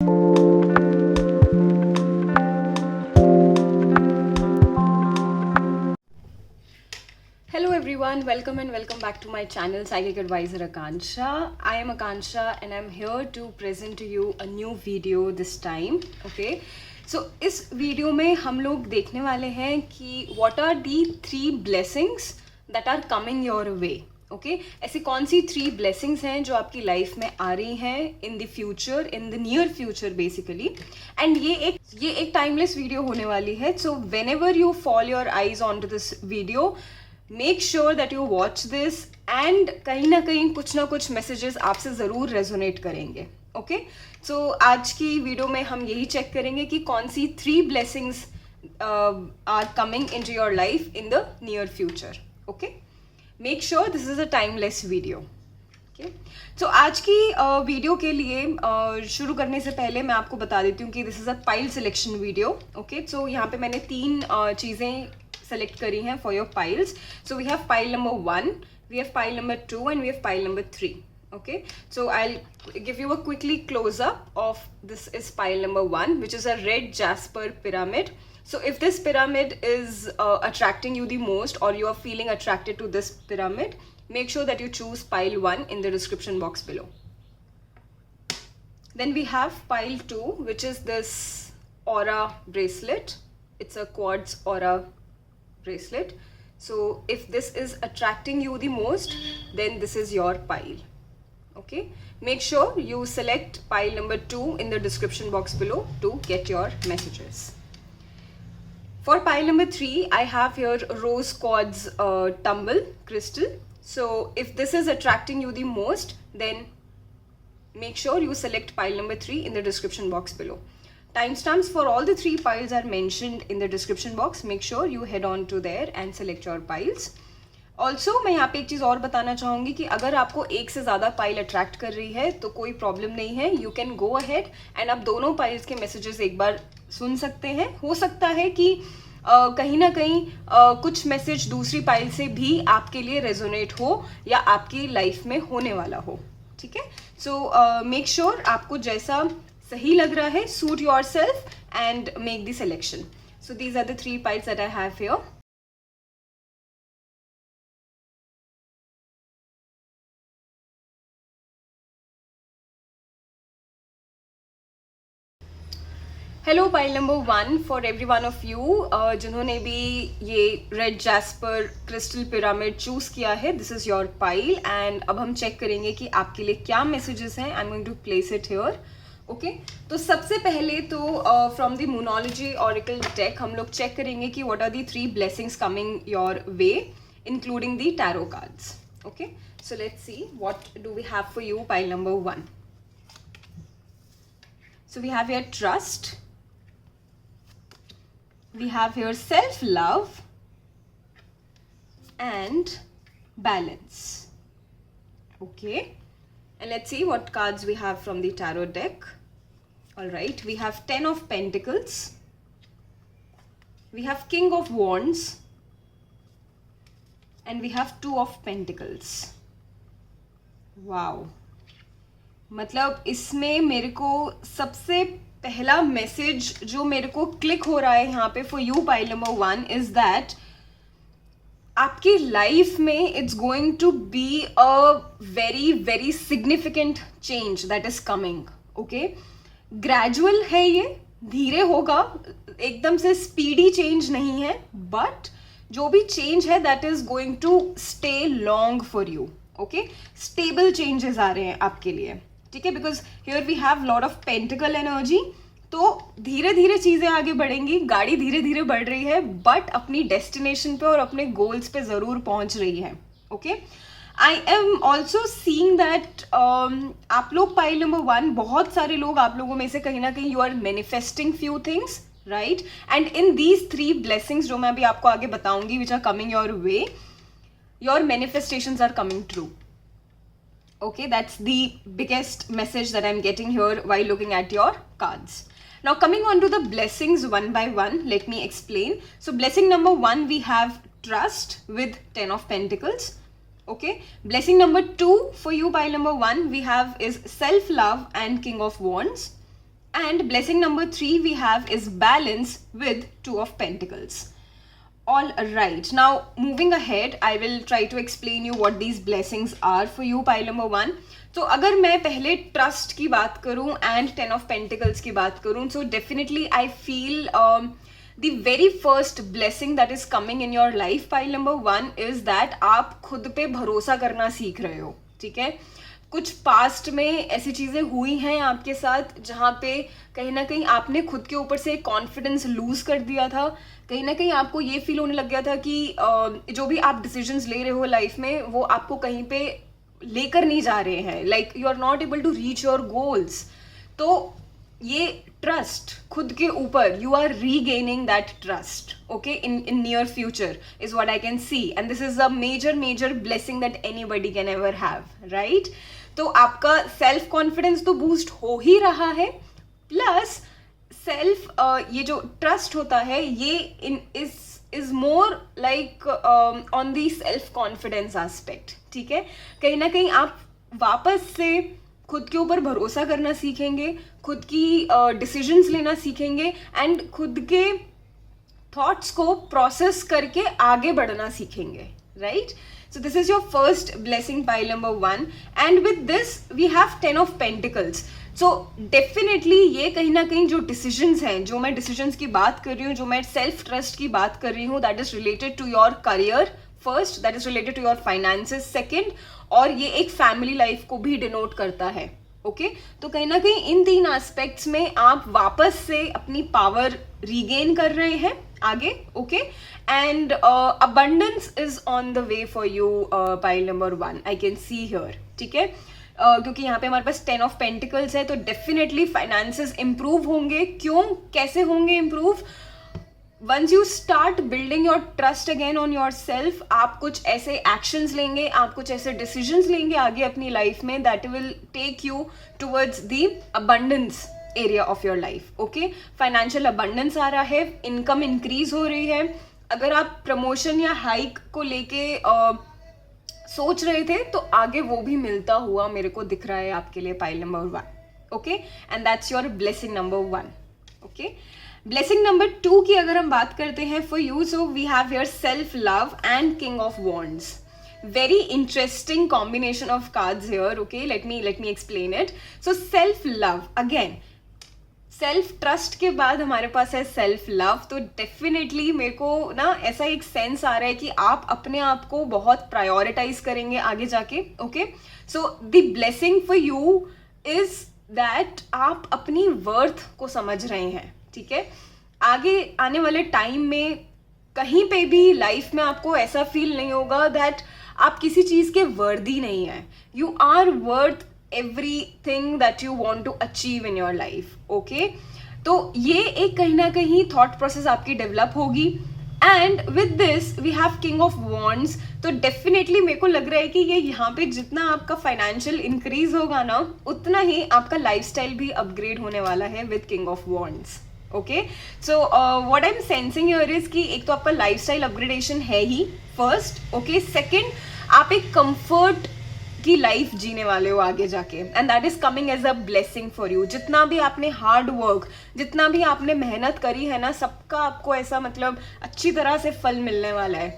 Hello everyone, welcome and welcome back to my channel Psychic Advisor Akansha. I am Akansha and I'm here to present to you a new video this time. Okay, so इस video में हम लोग देखने वाले हैं कि what are the 3 blessings that are coming your way. Okay ऐसी कौन सी 3 ब्लेसिंग्स हैं जो आपकी लाइफ में आ रही हैं in the future, in the near future basically. And ये एक टाइमलेस वीडियो होने वाली है. So whenever you fall your eyes on to this video, make sure that you watch this and कहीं ना कुछ मैसेजेस आपसे ज़रूर रेजोनेट करेंगे. ओके सो आज की वीडियो में हम यही चेक करेंगे कि कौन सी 3 blessings are coming into your life in the near future. Okay make sure this is a timeless video. Okay so आज की वीडियो के लिए शुरू करने से पहले मैं आपको बता देती हूँ कि this is a pile selection video. Okay so यहाँ पे मैंने 3 चीज़ें सेलेक्ट करी हैं for your piles. So we have pile number 1, we have pile number 2 and we have pile number 3. Okay, so I'll give you a quickly close up of this is pile number 1, which is a red jasper pyramid. So if this pyramid is attracting you the most, or you are feeling attracted to this pyramid, make sure that you choose pile 1 in the description box below. Then we have pile 2, which is this aura bracelet. It's a quartz aura bracelet. So if this is attracting you the most, then this is your pile. Okay, make sure you select pile number 2 in the description box below to get your messages. For pile number 3, I have here rose quartz tumble crystal. So if this is attracting you the most, then make sure you select pile number 3 in the description box below. Timestamps for all the 3 piles are mentioned in the description box. Make sure you head on to there and select your piles. Also मैं यहाँ पे एक चीज़ और बताना चाहूँगी कि अगर आपको एक से ज़्यादा पाइल अट्रैक्ट कर रही है तो कोई प्रॉब्लम नहीं है. You can go ahead and आप दोनों पाइल्स के मैसेजेस एक बार सुन सकते हैं. हो सकता है कि कहीं ना कहीं कुछ मैसेज दूसरी पाइल से भी आपके लिए रेजोनेट हो या आपकी लाइफ में होने वाला हो. ठीक है, सो मेक श्योर आपको जैसा सही लग रहा है, suit yourself and make the selection. So these are the 3 piles that I have here. Hello pile number 1 for every one of you जिन्होंने भी ये red jasper crystal pyramid choose किया है. This is your pile and अब हम check करेंगे कि आपके लिए क्या मैसेजेस हैं. I am going to place it here. Okay तो सबसे पहले तो from the Moonology oracle deck हम लोग चेक करेंगे कि what are the 3 blessings coming your way including the tarot cards. Okay so let's see what do we have for you pile number 1. So we have your trust. We have here self-love and balance. Okay, and let's see what cards we have from the tarot deck. All right, we have 10 of Pentacles. We have King of Wands. And we have 2 of Pentacles. Wow. मतलब इसमें मेरे को सबसे पहला message जो मेरे को click हो रहा है यहाँ पे for you pile number 1 is that आपकी लाइफ में it's going to be a very very significant change that is coming. Okay gradual है, ये धीरे होगा, एकदम से स्पीडी चेंज नहीं है, बट जो भी चेंज है that is going to stay long for you. Okay stable changes आ रहे हैं आपके लिए. ठीक है, because here we have lot of pentacle energy. तो धीरे धीरे चीज़ें आगे बढ़ेंगी, गाड़ी धीरे धीरे बढ़ रही है, बट अपनी डेस्टिनेशन पे और अपने गोल्स पे ज़रूर पहुंच रही है. Okay I am also seeing that आप लोग पाइल नंबर 1 बहुत सारे लोग आप लोगों में से कहीं ना कहीं you are manifesting few things, right. And in these 3 blessings जो मैं अभी आपको आगे बताऊंगी which are coming your way, your manifestations are coming true. Okay, that's the biggest message that I'm getting here while looking at your cards. Now coming on to the blessings one by one, let me explain. So blessing number 1, we have trust with 10 of Pentacles. Okay, blessing number 2 for you pile number 1 we have is self-love and King of Wands. And blessing number 3 we have is balance with Two of Pentacles. All right, now moving ahead, I will try to explain you what these blessings are for you, pile number 1. तो अगर मैं पहले trust की बात करूं and 10 of pentacles की बात करूं, so definitely I feel the very first blessing that is coming in your life, pile number 1, is that आप खुद पे भरोसा करना सीख रहे हो. ठीक है, कुछ पास्ट में ऐसी चीज़ें हुई हैं आपके साथ जहाँ पे कहीं ना कहीं आपने खुद के ऊपर से कॉन्फिडेंस लूज कर दिया था. कहीं ना कहीं आपको ये फील होने लग गया था कि जो भी आप डिसीजंस ले रहे हो लाइफ में वो आपको कहीं पे लेकर नहीं जा रहे हैं, like you are not able to reach your goals. तो ये ट्रस्ट खुद के ऊपर, you are regaining that trust, okay, in near future is what I can see, and this is a major blessing that anybody can ever have, right. तो आपका self confidence तो boost हो ही रहा है, प्लस सेल्फ ये जो trust होता है ये is more like on the self confidence aspect. ठीक है, कहीं ना कहीं आप वापस से खुद के ऊपर भरोसा करना सीखेंगे, खुद की डिसीजंस लेना सीखेंगे एंड खुद के थॉट्स को प्रोसेस करके आगे बढ़ना सीखेंगे, right. So this is your first blessing, pile number 1, and with this we have 10 of Pentacles. So definitely ये कहीं ना कहीं जो decisions हैं, जो मैं decisions की बात कर रही हूँ, जो मैं self trust की बात कर रही हूँ, that is related to your career first, that is related to your finances second, और ये एक family life को भी denote करता है. ओके, तो कहीं ना कहीं इन 3 एस्पेक्ट्स में आप वापस से अपनी पावर रीगेन कर रहे हैं आगे, okay, and abundance is on the way for you, pile number 1, I can see here. ठीक है, क्योंकि यहाँ पे हमारे पास 10 ऑफ पेंटिकल्स है, तो डेफिनेटली फाइनेंसेस इंप्रूव होंगे. क्यों, कैसे होंगे improve? Once you start building your trust again on yourself, आप कुछ ऐसे एक्शंस लेंगे, आप कुछ ऐसे डिसीजंस लेंगे आगे अपनी लाइफ में that will take you towards the abundance area of your life. Okay, financial abundance आ रहा है, इनकम इंक्रीज हो रही है. अगर आप प्रमोशन या हाइक को लेके सोच रहे थे तो आगे वो भी मिलता हुआ मेरे को दिख रहा है आपके लिए, pile number 1. Okay, and that's your blessing number 1. Okay, blessing number 2 की अगर हम बात करते हैं for you, so we have your self love and king of wands. Very interesting combination of cards here. Okay, let me explain it. So self love, again, self trust के बाद हमारे पास है सेल्फ लव. तो definitely मेरे को ना ऐसा एक सेंस आ रहा है कि आप अपने आप को बहुत प्रायोरिटाइज करेंगे आगे जाके. Okay, so the blessing for you is that आप अपनी वर्थ को समझ रहे हैं. ठीक है, आगे आने वाले टाइम में कहीं पे भी लाइफ में आपको ऐसा फील नहीं होगा दैट आप किसी चीज़ के वर्दी नहीं है. You are worth everything that you want to achieve in your life. Okay, तो ये एक कहीं ना कहीं थॉट प्रोसेस आपकी डेवलप होगी. And with this we have king of wands. तो डेफिनेटली मेरे को लग रहा है कि ये यहाँ पे जितना आपका फाइनेंशियल इंक्रीज होगा ना, उतना ही आपका लाइफस्टाइल भी अपग्रेड होने वाला है with king of wands. Okay, so what I am sensing here is कि एक तो आपका लाइफस्टाइल अपग्रेडेशन है ही फर्स्ट. ओके, सेकंड, आप एक कंफर्ट की लाइफ जीने वाले हो आगे जाके, and that is coming as a blessing for you. जितना भी आपने हार्ड वर्क, जितना भी आपने मेहनत करी है ना, सबका आपको ऐसा मतलब अच्छी तरह से फल मिलने वाला है.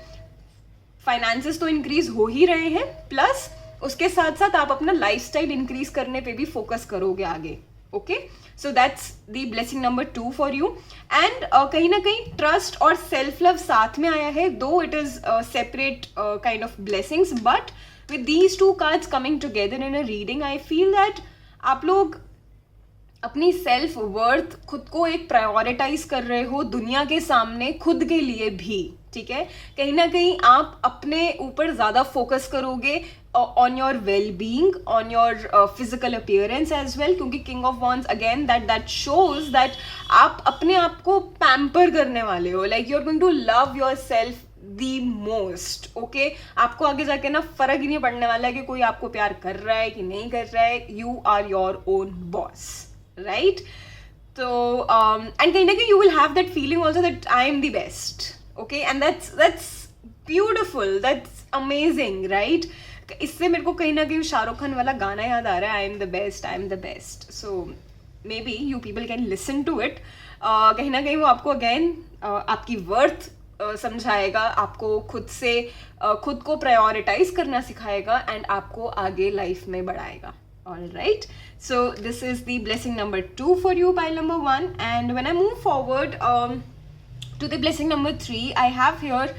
फाइनेंसेस तो इंक्रीज हो ही रहे हैं, प्लस उसके साथ साथ आप अपना लाइफस्टाइल इंक्रीज करने पे भी फोकस करोगे आगे. Okay, so that's the blessing number 2 for you. And कहीं ना कहीं ट्रस्ट और सेल्फ लव साथ में आया है, दो it is separate kind of blessings, but with these two cards coming together in a reading, I feel that आप लोग अपनी सेल्फ वर्थ खुद को एक प्रायोरिटाइज कर रहे हो दुनिया के सामने, खुद के लिए भी. ठीक है, कहीं ना कहीं आप अपने ऊपर ज़्यादा फोकस करोगे on your well being, on your physical appearance as well, क्योंकि king of wands again that shows that आप अपने आप को पैम्पर करने वाले हो. Like you are going to love yourself the most. Okay, आपको आगे जाके ना फर्क ही नहीं पड़ने वाला है कि कोई आपको प्यार कर रहा है कि नहीं कर रहा है. You are your own boss, right. तो एंड कहीं ना कहीं you will have that feeling also that I am the best. Okay, and that's beautiful, that's amazing, right. इससे मेरे को कहीं ना कहीं शाहरुख खान वाला गाना याद आ रहा है, I am the best, I am the best. So maybe you people can listen to it, कहीं ना कहीं वो आपको अगेन आपकी वर्थ समझाएगा, आपको खुद से खुद को प्रायोरिटाइज करना सिखाएगा एंड आपको आगे लाइफ में बढ़ाएगा. All right, so this is the blessing number 2 for you, pile number 1. And when I move forward to the blessing number 3, I have here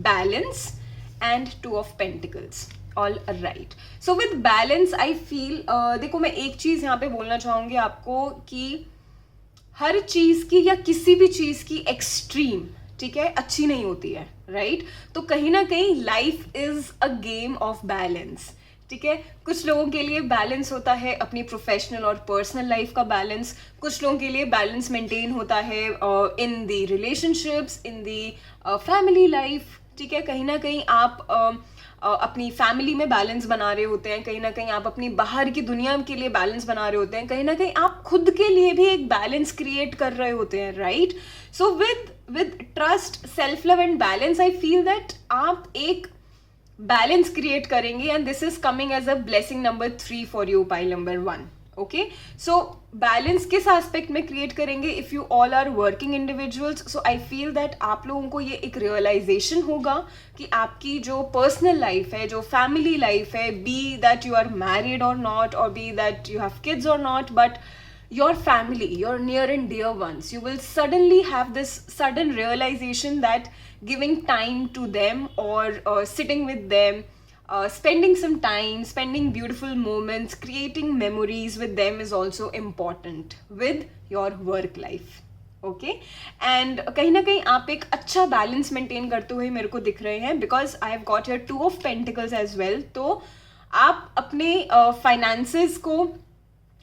balance and 2 of pentacles. All right, so with balance I feel देखो मैं एक चीज़ यहाँ पे बोलना चाहूँगी आपको कि हर चीज़ की या किसी भी चीज़ की एक्सट्रीम, ठीक है, अच्छी नहीं होती है, राइट? तो कहीं ना कहीं life is a game of balance, ठीक है. कुछ लोगों के लिए बैलेंस होता है अपनी प्रोफेशनल और पर्सनल लाइफ का बैलेंस, कुछ लोगों के लिए बैलेंस मेंटेन होता है इन दी रिलेशनशिप्स, इन दी फैमिली लाइफ, ठीक है. कहीं ना कहीं आप अपनी फैमिली में बैलेंस बना रहे होते हैं, कहीं ना कहीं आप अपनी बाहर की दुनिया के लिए बैलेंस बना रहे होते हैं, कहीं ना कहीं आप खुद के लिए भी एक बैलेंस क्रिएट कर रहे होते हैं, right? So with trust, self love and balance I feel that आप एक बैलेंस क्रिएट करेंगे and this is coming as a blessing number 3 for you, pile number 1. Okay, so balance किस एस्पेक्ट में create करेंगे? If you all are working individuals, so I feel that आप लोगों को ये एक रियलाइजेशन होगा कि आपकी जो पर्सनल लाइफ है, जो फैमिली लाइफ है, be that you are married और नॉट, और be that you have kids और not, but your family, your near and dear ones, you will suddenly have this sudden realization that giving time to them or sitting with them, spending some time, spending beautiful moments, creating memories with them is also important with your work life. Okay, and कहीं ना कहीं आप एक अच्छा balance maintain करते हुए मेरे को दिख रहे हैं, because I have got here 2 of pentacles as well. तो आप अपने फाइनेंसेस को,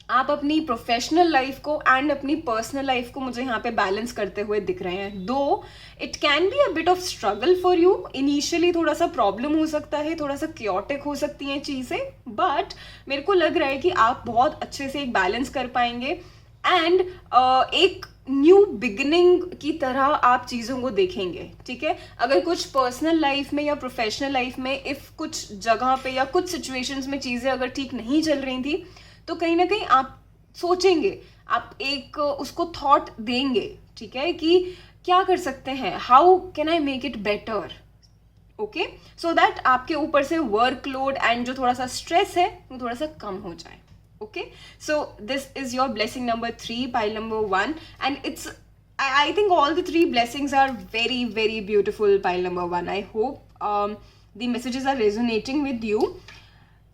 आप अपनी प्रोफेशनल लाइफ को एंड अपनी पर्सनल लाइफ को मुझे यहाँ पे बैलेंस करते हुए दिख रहे हैं. दो it can be a bit of struggle for you initially, थोड़ा सा प्रॉब्लम हो सकता है, थोड़ा सा क्योटिक हो सकती हैं चीज़ें, बट मेरे को लग रहा है कि आप बहुत अच्छे से एक बैलेंस कर पाएंगे एंड एक न्यू बिगिनिंग की तरह आप चीज़ों को देखेंगे, ठीक है. अगर कुछ पर्सनल लाइफ में या प्रोफेशनल लाइफ में इफ़ कुछ जगह पे या कुछ सिचुएशंस में चीज़ें अगर ठीक नहीं चल रही थी, तो कहीं ना कहीं आप सोचेंगे, आप एक उसको थॉट देंगे, ठीक है, कि क्या कर सकते हैं, how can I make it better, okay, so that आपके ऊपर से वर्कलोड एंड जो थोड़ा सा स्ट्रेस है वो थोड़ा सा कम हो जाए. Okay, so this is your blessing number 3, pile number 1, and it's I think all the 3 blessings are very very beautiful, pile number 1. I hope the messages are resonating with you.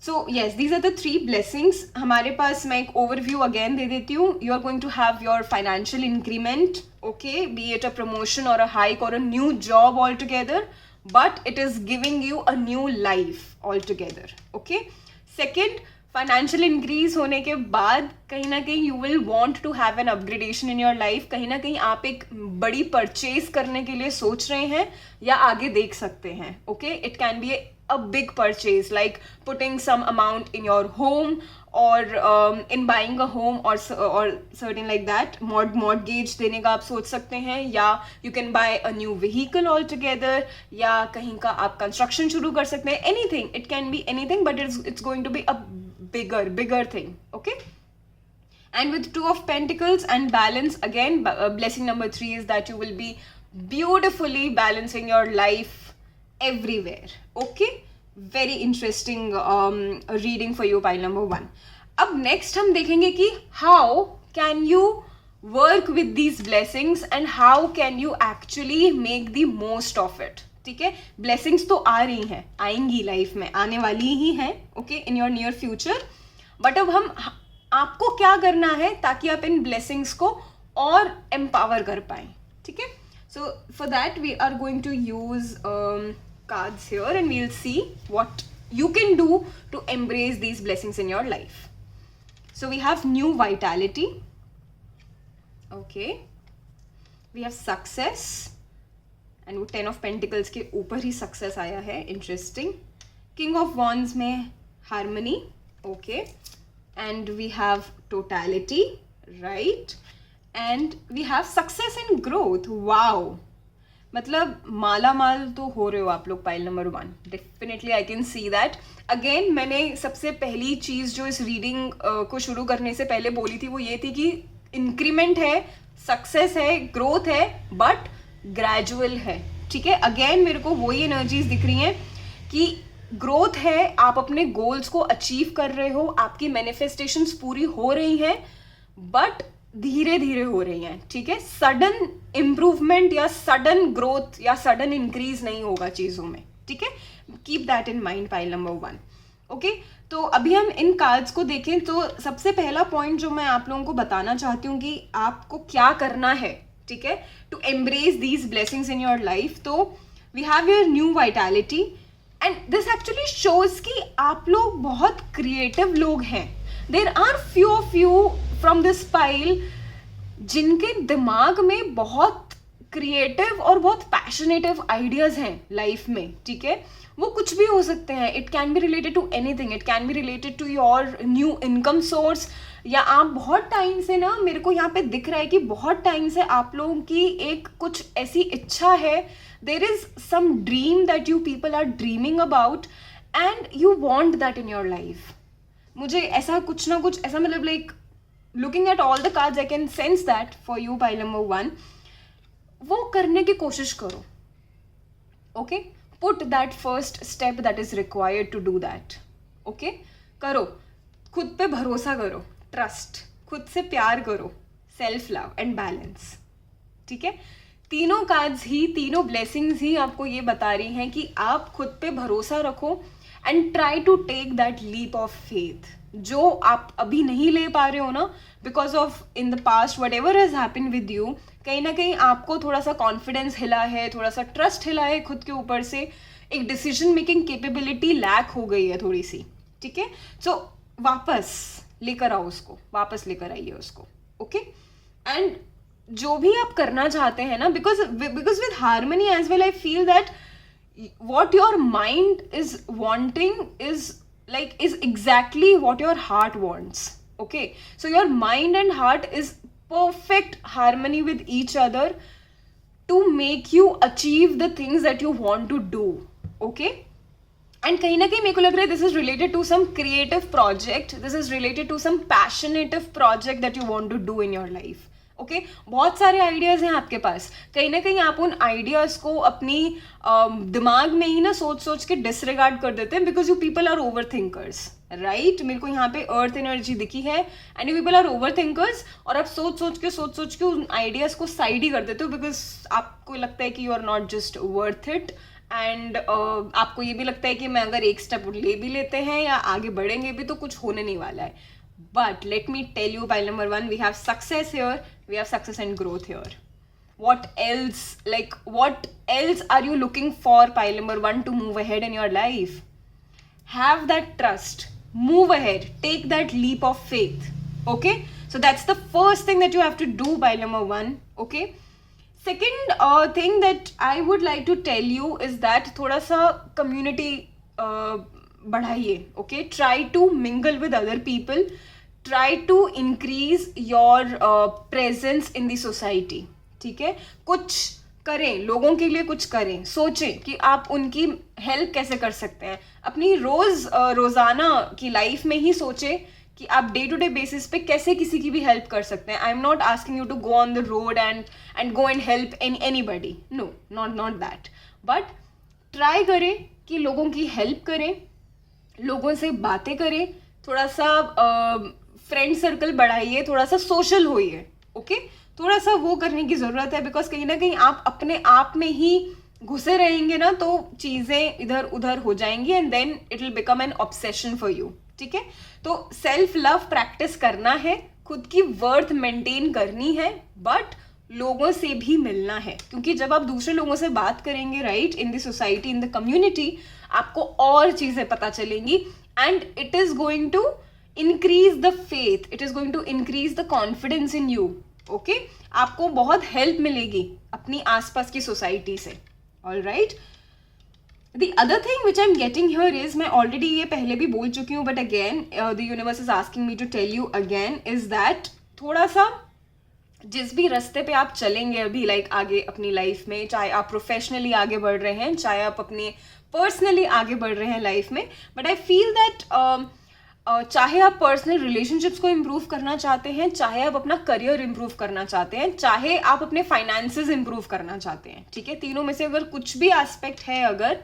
So yes, these are the 3 blessings. हमारे पास मैं एक overview again दे देती हूँ. You are going to have your financial increment, okay, be it a promotion or a hike or a new job altogether, but it is giving you a new life altogether, okay. Second, financial increase होने के बाद कहीं ना कहीं you will want to have an upgradation in your life. कहीं ना कहीं आप एक बड़ी परचेज करने के लिए सोच रहे हैं या आगे देख सकते हैं, okay. It can B a big purchase like putting some amount in your home or in buying a home or certain like that. Mortgage देने का आप सोच सकते हैं, या you can buy a new vehicle altogether, या कहीं का आप construction शुरू कर सकते हैं. Anything, it can be anything, but it's going to be a bigger thing, okay. And with 2 of Pentacles and balance, again blessing number 3 is that you will be beautifully balancing your life everywhere, okay. Very interesting reading for you, pile number 1. अब next हम देखेंगे कि how can you work with these blessings and how can you actually make the most of it, ठीक है. blessings तो आ रही हैं, आएंगी लाइफ में, आने वाली ही हैं, okay, in your near future, but अब हम आपको क्या करना है ताकि आप इन blessings को और empower कर पाएं, ठीक है. so for that we are going to use cards here and we'll see what you can do to embrace these blessings in your life. So we have new vitality, okay, we have success, and वो 10 of Pentacles के ऊपर ही success आया है, interesting. King of Wands में harmony, okay, and we have totality, right, and we have success and growth. Wow, मतलब माला माल तो हो रहे हो आप लोग, pile number 1. Definitely I can see that. Again मैंने सबसे पहली चीज़ जो इस रीडिंग को शुरू करने से पहले बोली थी वो ये थी कि इंक्रीमेंट है, सक्सेस है, ग्रोथ है, बट ग्रेजुअल है, ठीक है। अगेन मेरे को वही एनर्जीज दिख रही हैं कि ग्रोथ है, आप अपने गोल्स को अचीव कर रहे हो, आपकी मैनिफेस्टेशंस पूरी हो रही हैं, बट धीरे धीरे हो रही हैं, ठीक है। सडन इम्प्रूवमेंट या सडन ग्रोथ या सडन इंक्रीज नहीं होगा चीज़ों में, ठीक है। Keep that in mind, pile number 1, okay. तो अभी हम इन कार्ड्स को देखें तो सबसे पहला पॉइंट जो मैं आप लोगों को बताना चाहती हूँ कि आपको क्या करना है, ठीक है, to embrace these blessings in your life. तो we have your new vitality and this actually shows कि आप लोग बहुत क्रिएटिव लोग हैं। There are few of you from this pile जिनके दिमाग में बहुत क्रिएटिव और बहुत पैशनेटिव आइडियाज हैं लाइफ में, ठीक है। वो कुछ भी हो सकते हैं, it can be related to anything, it can be related to your new income source, या आप बहुत टाइम से ना, मेरे को यहाँ पे दिख रहा है कि बहुत टाइम से आप लोगों की एक कुछ ऐसी इच्छा है, there is some dream that you people are dreaming about and you want that in your life. मुझे ऐसा कुछ ना कुछ ऐसा, मतलब like looking at all the cards I can sense that for you, pile number 1। वो करने की कोशिश करो, okay. Put that first step that is required to do that, okay. करो, खुद पे भरोसा करो, ट्रस्ट, खुद से प्यार करो, सेल्फ लव एंड बैलेंस, ठीक है। तीनों कार्ड्स ही, तीनों ब्लेसिंग्स ही आपको ये बता रही हैं कि आप खुद पे भरोसा रखो and try to take that leap of faith जो आप अभी नहीं ले पा रहे हो ना, because of in the past whatever has happen with you, कहीं ना कहीं आपको थोड़ा सा कॉन्फिडेंस हिला है, थोड़ा सा ट्रस्ट हिला है खुद के ऊपर से, एक डिसीजन मेकिंग कैपेबिलिटी लैक हो गई है थोड़ी सी, ठीक है। सो वापस लेकर आओ उसको, वापस लेकर आइए उसको, ओके। एंड जो भी आप करना चाहते हैं ना, because with harmony as well I feel that what your mind is wanting is exactly what your heart wants, okay. So your mind and heart is perfect harmony with each other to make you achieve the things that you want to do, okay. And कहीं ना कहीं मेरे को लग रहा है this is related to some creative project, this is related to some passionate project that you want to do in your life, okay. बहुत सारे आइडियाज़ हैं आपके पास, कहीं ना कहीं आप उन आइडियाज़ को अपनी दिमाग में ही ना सोच सोच के डिसरिगार्ड कर देते हैं, because you people are overthinkers, right. मेरे को यहाँ पे अर्थ एनर्जी दिखी है and you people are overthinkers, और आप सोच सोच के उन आइडियाज़ को साइड ही कर देते हो, बिकॉज आपको लगता है कि you are not just worth it, and आपको ये भी लगता है कि मैं अगर एक स्टेप ले भी लेते हैं या आगे बढ़ेंगे भी तो कुछ होने नहीं वाला है। But let me tell you, pile number 1, we have success here, we have success and growth here. What else, what else are you looking for, pile number 1, to move ahead in your life? Have that trust, move ahead, take that leap of faith, okay. So that's the first thing that you have to do, pile number 1, okay. Second thing that I would like to tell you is that thoda sa community बढ़ाइए, okay. Try to mingle with other people, try to increase your presence in the society, ठीक है। कुछ करें, लोगों के लिए कुछ करें, सोचें कि आप उनकी हेल्प कैसे कर सकते हैं। अपनी रोज़ाना की लाइफ में ही सोचें कि आप डे टू डे बेसिस पे कैसे किसी की भी हेल्प कर सकते हैं। I am not asking you to go on the road and go and help anybody, no, not that, but try करें कि लोगों की हेल्प करें, लोगों से बातें करें, थोड़ा सा फ्रेंड सर्कल बढ़ाइए, थोड़ा सा सोशल होइए, ओके। थोड़ा सा वो करने की ज़रूरत है, बिकॉज कहीं ना कहीं आप अपने आप में ही घुसे रहेंगे ना तो चीज़ें इधर उधर हो जाएंगी and then it will become an obsession for you, ठीक है। तो सेल्फ लव प्रैक्टिस करना है, खुद की वर्थ मेंटेन करनी है, बट लोगों से भी मिलना है, क्योंकि जब आप दूसरे लोगों से बात करेंगे, right, in the society, in the community, आपको और चीज़ें पता चलेंगी and it is going to increase the faith, it is going to increase the confidence in you, okay. आपको बहुत हेल्प मिलेगी अपनी आसपास की सोसाइटी से, all right. The other thing which I am getting here is, मैं already ये पहले भी बोल चुकी हूँ, but again the universe is asking me to tell you again, is that थोड़ा सा जिस भी रास्ते पे आप चलेंगे अभी, लाइक आगे अपनी लाइफ में, चाहे आप प्रोफेशनली आगे बढ़ रहे हैं, चाहे आप अपने पर्सनली आगे बढ़ रहे हैं लाइफ में, बट आई फील दैट चाहे आप पर्सनल रिलेशनशिप्स को इम्प्रूव करना चाहते हैं, चाहे आप अपना करियर इम्प्रूव करना चाहते हैं, चाहे आप अपने फाइनेंसेस इम्प्रूव करना चाहते हैं, ठीक है, तीनों में से अगर कुछ भी एस्पेक्ट है अगर,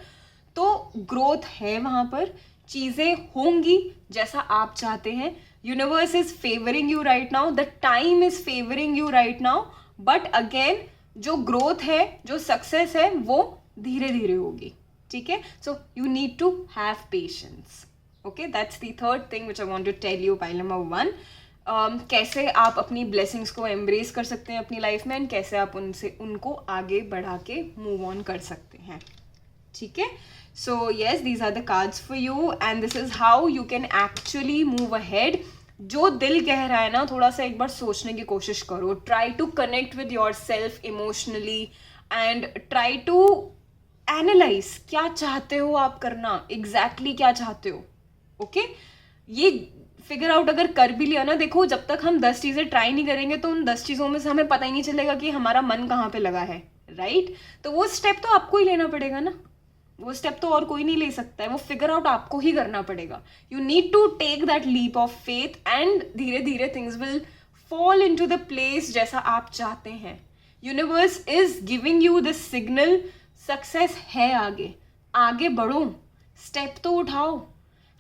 तो ग्रोथ है वहाँ पर, चीज़ें होंगी जैसा आप चाहते हैं. Universe is favouring you right now, the time is favouring you right now, but again जो ग्रोथ है, जो सक्सेस है, वो धीरे धीरे होगी, ठीक है. So you need to have patience. Okay, that's the third thing which I want to tell you. Pile number 1, कैसे आप अपनी ब्लेसिंग्स को एम्ब्रेस कर सकते हैं अपनी लाइफ में, एंड कैसे आप उनको आगे बढ़ा के मूव ऑन कर सकते हैं, ठीक है. So yes, these are the cards for you and this is how you can actually move ahead. जो दिल कह रहा है ना, थोड़ा सा एक बार सोचने की कोशिश करो. Try to connect with yourself emotionally and try to analyse क्या चाहते हो आप करना, एग्जैक्टली क्या चाहते हो. ओके, ये फिगर आउट अगर कर भी लिया ना, देखो जब तक हम 10 चीज़ें ट्राई नहीं करेंगे तो उन 10 चीज़ों में से हमें पता ही नहीं चलेगा कि हमारा मन कहाँ पे लगा है, राइट. तो वो स्टेप तो आपको ही लेना पड़ेगा ना, वो स्टेप तो और कोई नहीं ले सकता है, वो फिगर आउट आपको ही करना पड़ेगा. You need to take that leap of faith and धीरे धीरे things will fall into the place जैसा आप चाहते हैं. Universe is giving you this signal, success है आगे, आगे बढ़ो, स्टेप तो उठाओ.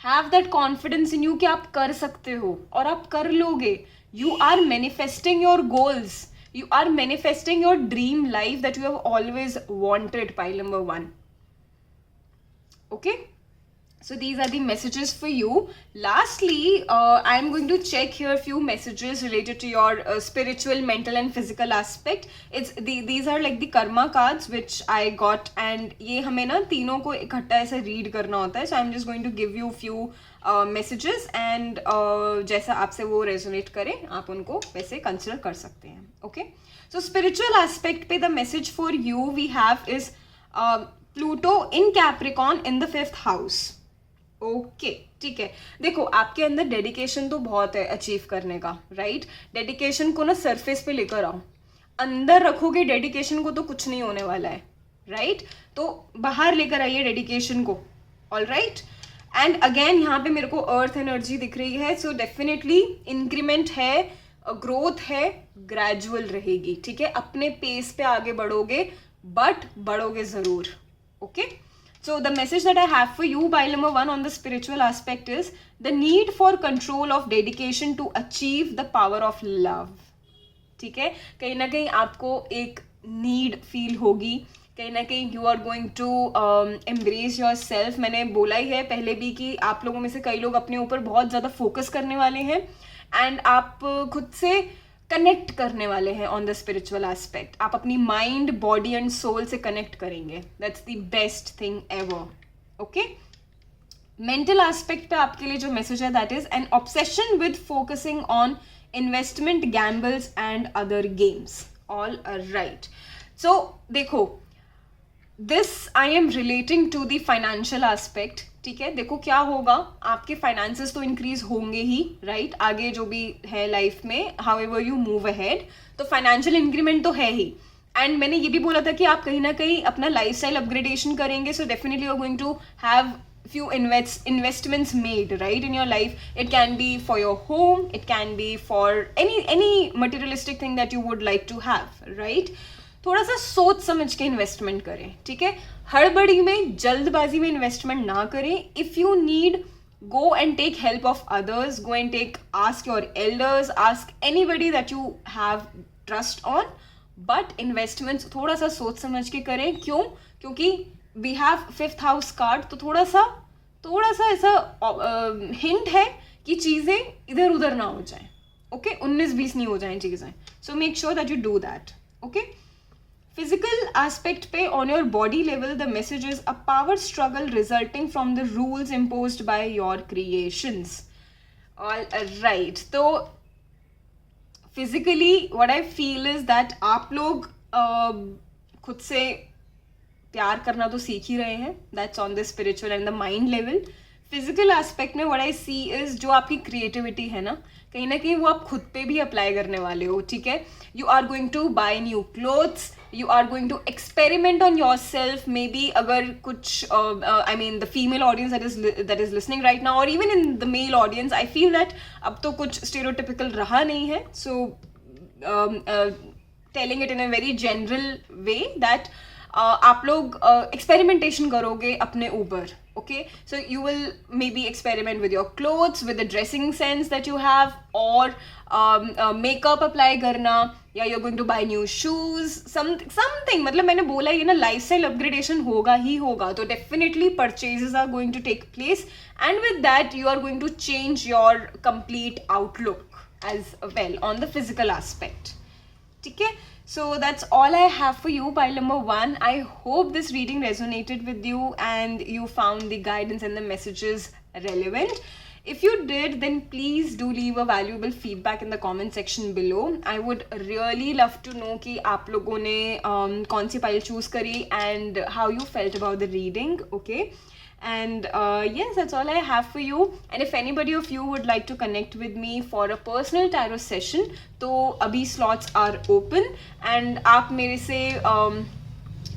Have that confidence in you कि आप कर सकते हो और आप कर लोगे. You are manifesting your goals, you are manifesting your dream life that you have always wanted. Pile number 1. Okay, so these are the messages for you. Lastly, I am going to check here few messages related to your spiritual, mental and physical aspect. These are like the karma cards which I got, and ये हमें ना तीनों को इकट्ठा ऐसे read करना होता है. So I'm just going to give you few messages and जैसा आपसे वो resonate करे आप उनको वैसे consider कर सकते हैं. Okay, so spiritual aspect पे the message for you we have is Pluto in Capricorn in the 5th house. Okay, ठीक है. देखो आपके अंदर डेडिकेशन तो बहुत है अचीव करने का, राइट. डेडिकेशन को ना सरफेस पे लेकर आओ, अंदर रखोगे डेडिकेशन को तो कुछ नहीं होने वाला है, राइट. तो बाहर लेकर आइए डेडिकेशन को, ऑल राइट. एंड अगेन यहाँ पे मेरे को अर्थ एनर्जी दिख रही है. सो डेफिनेटली इंक्रीमेंट है, ग्रोथ है, ग्रेजुअल रहेगी, ठीक है. अपने पेस पे आगे बढ़ोगे, बट बढ़ोगे जरूर. Okay, so the message that I have for you, pile number 1 on the spiritual aspect is the need for control of dedication to achieve the power of love. ठीक है, कहीं ना कहीं आपको एक नीड फील होगी, कहीं ना कहीं you are going to embrace yourself. मैंने बोला ही है पहले भी कि आप लोगों में से कई लोग अपने ऊपर बहुत ज़्यादा फोकस करने वाले हैं एंड आप खुद से कनेक्ट करने वाले हैं ऑन द स्पिरिचुअल एस्पेक्ट. आप अपनी माइंड, बॉडी एंड सोल से कनेक्ट करेंगे. That's the best thing ever. Okay, mental aspect पे आपके लिए जो मैसेज है that is an obsession with focusing on investment, gambles and other games. All right. So देखो, this I am relating to the financial aspect. ठीक है, देखो क्या होगा, आपके फाइनेंसेस तो इंक्रीज होंगे ही, राइट. आगे जो भी है लाइफ में, how ever you move ahead, तो फाइनेंशियल इंक्रीमेंट तो है ही. एंड मैंने ये भी बोला था कि आप कहीं ना कहीं अपना लाइफस्टाइल अपग्रेडेशन करेंगे. So definitely you are going to have few investments made, right, in your life. It can be for your home, it can be for any materialistic thing that you would like to have, right. थोड़ा सा सोच समझ के investment करें, ठीक है. हड़बड़ी में, जल्दबाजी में इन्वेस्टमेंट ना करें. If you need, go and take help of others, go and ask your elders, ask anybody that you have trust on, but investments थोड़ा सा सोच समझ के करें. क्यों? क्योंकि we have 5th house card, तो थोड़ा सा ऐसा हिंट है कि चीज़ें इधर उधर ना हो जाएं. ओके, 19-20 नहीं हो जाएं चीज़ें. So make sure that you do that. Okay, physical aspect पे on your body level the message is a power struggle resulting from the rules imposed by your creations. All right. तो physically what I feel is that आप लोग खुद से प्यार करना तो सीख ही रहे हैं. That's on the spiritual and the mind level. Physical aspect में व्हाट आई सी इज जो आपकी क्रिएटिविटी है ना, कहीं ना कहीं वो आप खुद पे भी अप्लाई करने वाले हो, ठीक है. You are going to buy new clothes, you are going to experiment on yourself. Maybe agar kuch I mean the female audience that is listening right now, or even in the male audience, I feel that ab to kuch stereotypical raha nahi hai. So telling it in a very general way that आप लोग experimentation करोगे अपने ऊपर. Okay, so you will maybe experiment with your clothes, with the dressing sense that you have, or makeup apply करना, या you're going to buy new shoes, something. मतलब मैंने बोला ये ना lifestyle upgradation होगा ही होगा, तो definitely purchases are going to take place, and with that you are going to change your complete outlook as well on the physical aspect. ठीक है. So that's all I have for you, pile number 1. I hope this reading resonated with you and you found the guidance and the messages relevant. If you did, then please do leave a valuable feedback in the comment section below. I would really love to know कि आप लोगों ने कौन सी pile choose करी and how you felt about the reading. Okay. And yes, that's all I have for you. And if anybody of you would like to connect with me for a personal tarot session, तो अभी slots are open and आप मेरे से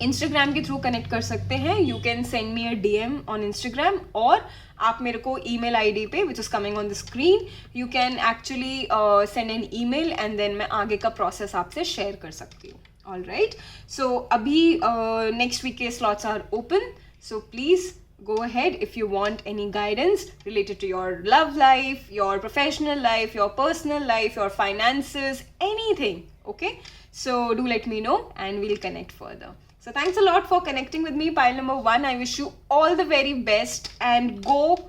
Instagram के through connect कर सकते हैं. You can send me a DM on Instagram, और आप मेरे को email ID पे, which is coming on the screen, you can actually send an email and then मैं आगे का process आपसे share कर सकती हूँ. Alright, so अभी next week के slots are open, so please go ahead if you want any guidance related to your love life, your professional life, your personal life, your finances, anything. Okay, so do let me know and we'll connect further. So thanks a lot for connecting with me, pile number 1. I wish you all the very best and go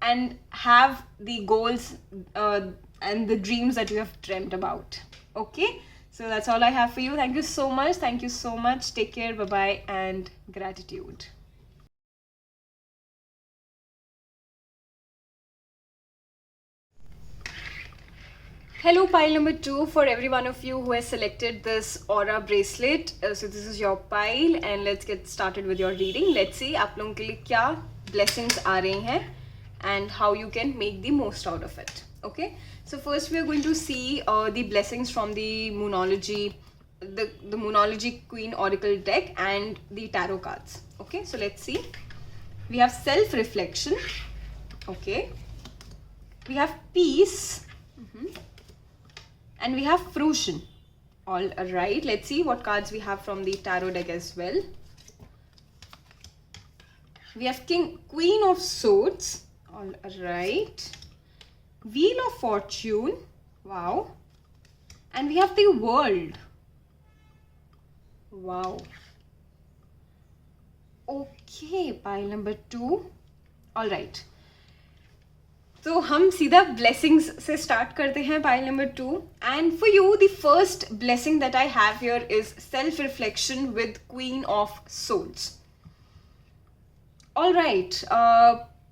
and have the goals and the dreams that you have dreamt about. Okay, so that's all I have for you. Thank you so much. Thank you so much. Take care. Bye bye and gratitude. Hello, pile number 2. For every one of you who has selected this aura bracelet, so this is your pile and let's get started with your reading. Let's see आप लोगों के लिए क्या blessings आ रही हैं and how you can make the most out of it. Okay, so first we are going to see the blessings from the Moonology, the Moonology Queen Oracle deck and the tarot cards. Okay, so let's see. We have self-reflection. Okay, we have peace. And we have fruition. All right, let's see what cards we have from the tarot deck as well. We have Queen of Swords. All right. Wheel of Fortune. Wow. And we have the World. Wow. Okay, pile number 2. All right. तो हम सीधा blessings से start करते हैं, pile number 2. And for you the first blessing that I have here is self reflection with queen of souls. All right,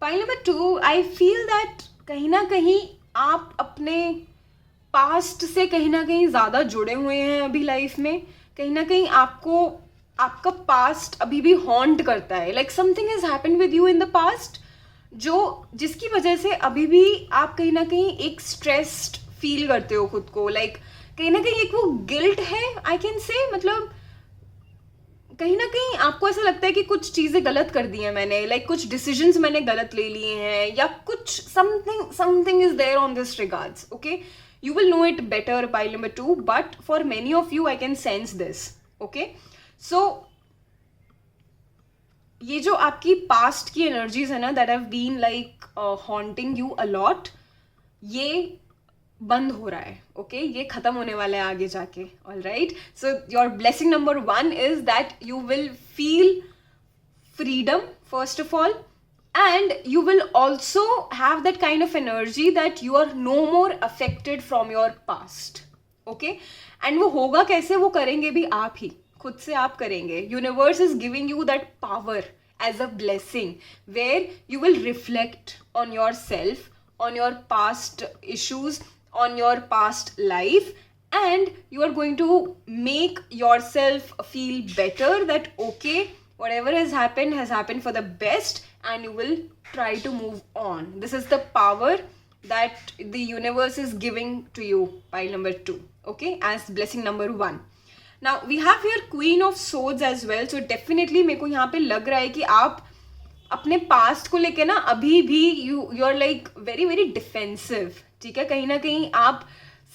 pile number 2, I feel that कहीं ना कहीं आप अपने पास्ट से कहीं ना कहीं ज़्यादा जुड़े हुए हैं अभी लाइफ में. कहीं ना कहीं आपको आपका पास्ट अभी भी हॉन्ट करता है. Like something is happened with you in the past, जिसकी वजह से अभी भी आप कहीं ना कहीं एक स्ट्रेस्ड फील करते हो खुद को. लाइक कहीं ना कहीं एक वो गिल्ट है, आई कैन से. मतलब कहीं ना कहीं आपको ऐसा लगता है कि कुछ चीज़ें गलत कर दी हैं मैंने, लाइक कुछ डिसीजंस मैंने गलत ले लिए हैं, या कुछ something is there on this regards. Okay, you will know it better, pile number 2, but for many of you I can sense this. Okay, so ये जो आपकी पास्ट की एनर्जीज है ना, that have been like haunting you a lot, ये बंद हो रहा है. ओके, ये खत्म होने वाला है आगे जाके. All right, so your blessing number 1 is that you will feel freedom first of all, and you will also have that kind of energy that you are no more affected from your past. Okay, and वो होगा कैसे? वो करेंगे भी आप ही, खुद से आप करेंगे. Universe is giving you that power as a blessing where you will reflect on yourself, on your past issues, on your past life, and you are going to make yourself feel better that okay, whatever has happened for the best, and you will try to move on. This is the power that the universe is giving to you, pile number 2, okay, as blessing number 1. Now we have here Queen of Swords as well. So definitely मेरे को यहाँ पे लग रहा है कि आप अपने पास्ट को लेके ना अभी भी you are like very very defensive, ठीक है. कहीं ना कहीं आप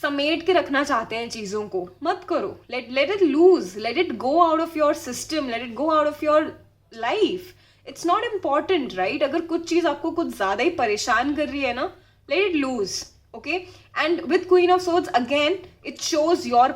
समेट के रखना चाहते हैं चीज़ों को. मत करो, let it loose, let it go out of your system, let it go out of your life. It's not important, right. अगर कुछ चीज़ आपको कुछ ज़्यादा ही परेशान कर रही है ना, let it loose, okay. And with queen of swords again it shows your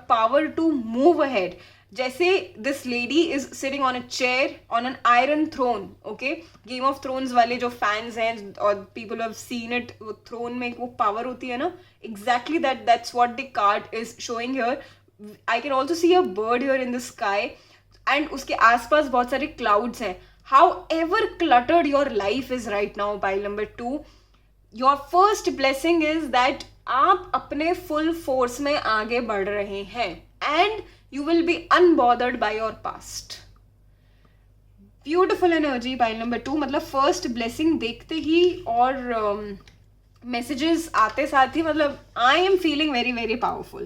power to move ahead. जैसे this lady is sitting on a chair on an iron throne, okay. Game of thrones वाले जो fans हैं और people have seen it, वो throne में वो power होती है ना, exactly that's what the card is showing here. I can also see a bird here in the sky and उसके आसपास बहुत सारे क्लाउड्स हैं. How ever cluttered your life is right now, pile number 2, your first blessing is that आप अपने full force में आगे बढ़ रहे हैं and you will be unbothered by your past. Beautiful energy, pile number 2. मतलब first blessing देखते ही और messages आते साथ ही मतलब I am feeling very very powerful.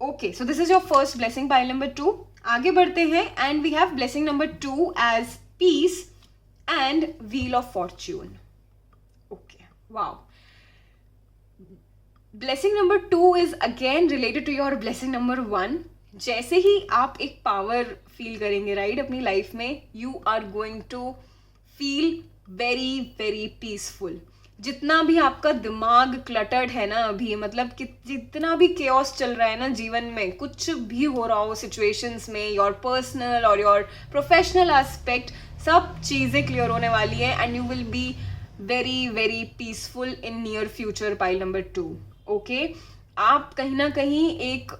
Okay, so this is your first blessing, pile number 2. आगे बढ़ते हैं and we have blessing number 2 as peace and wheel of fortune. Okay, wow. Blessing number 2 is again related to your blessing number 1. जैसे ही आप एक power feel करेंगे right अपनी life में, you are going to feel very very peaceful. जितना भी आपका दिमाग क्लटर्ड है ना अभी, मतलब कि जितना भी केओस चल रहा है ना जीवन में, कुछ भी हो रहा हो सिचुएशंस में, योर पर्सनल और योर प्रोफेशनल एस्पेक्ट, सब चीज़ें क्लियर होने वाली है and you will be very very peaceful in near future, pile number 2, okay. आप कहीं ना कहीं एक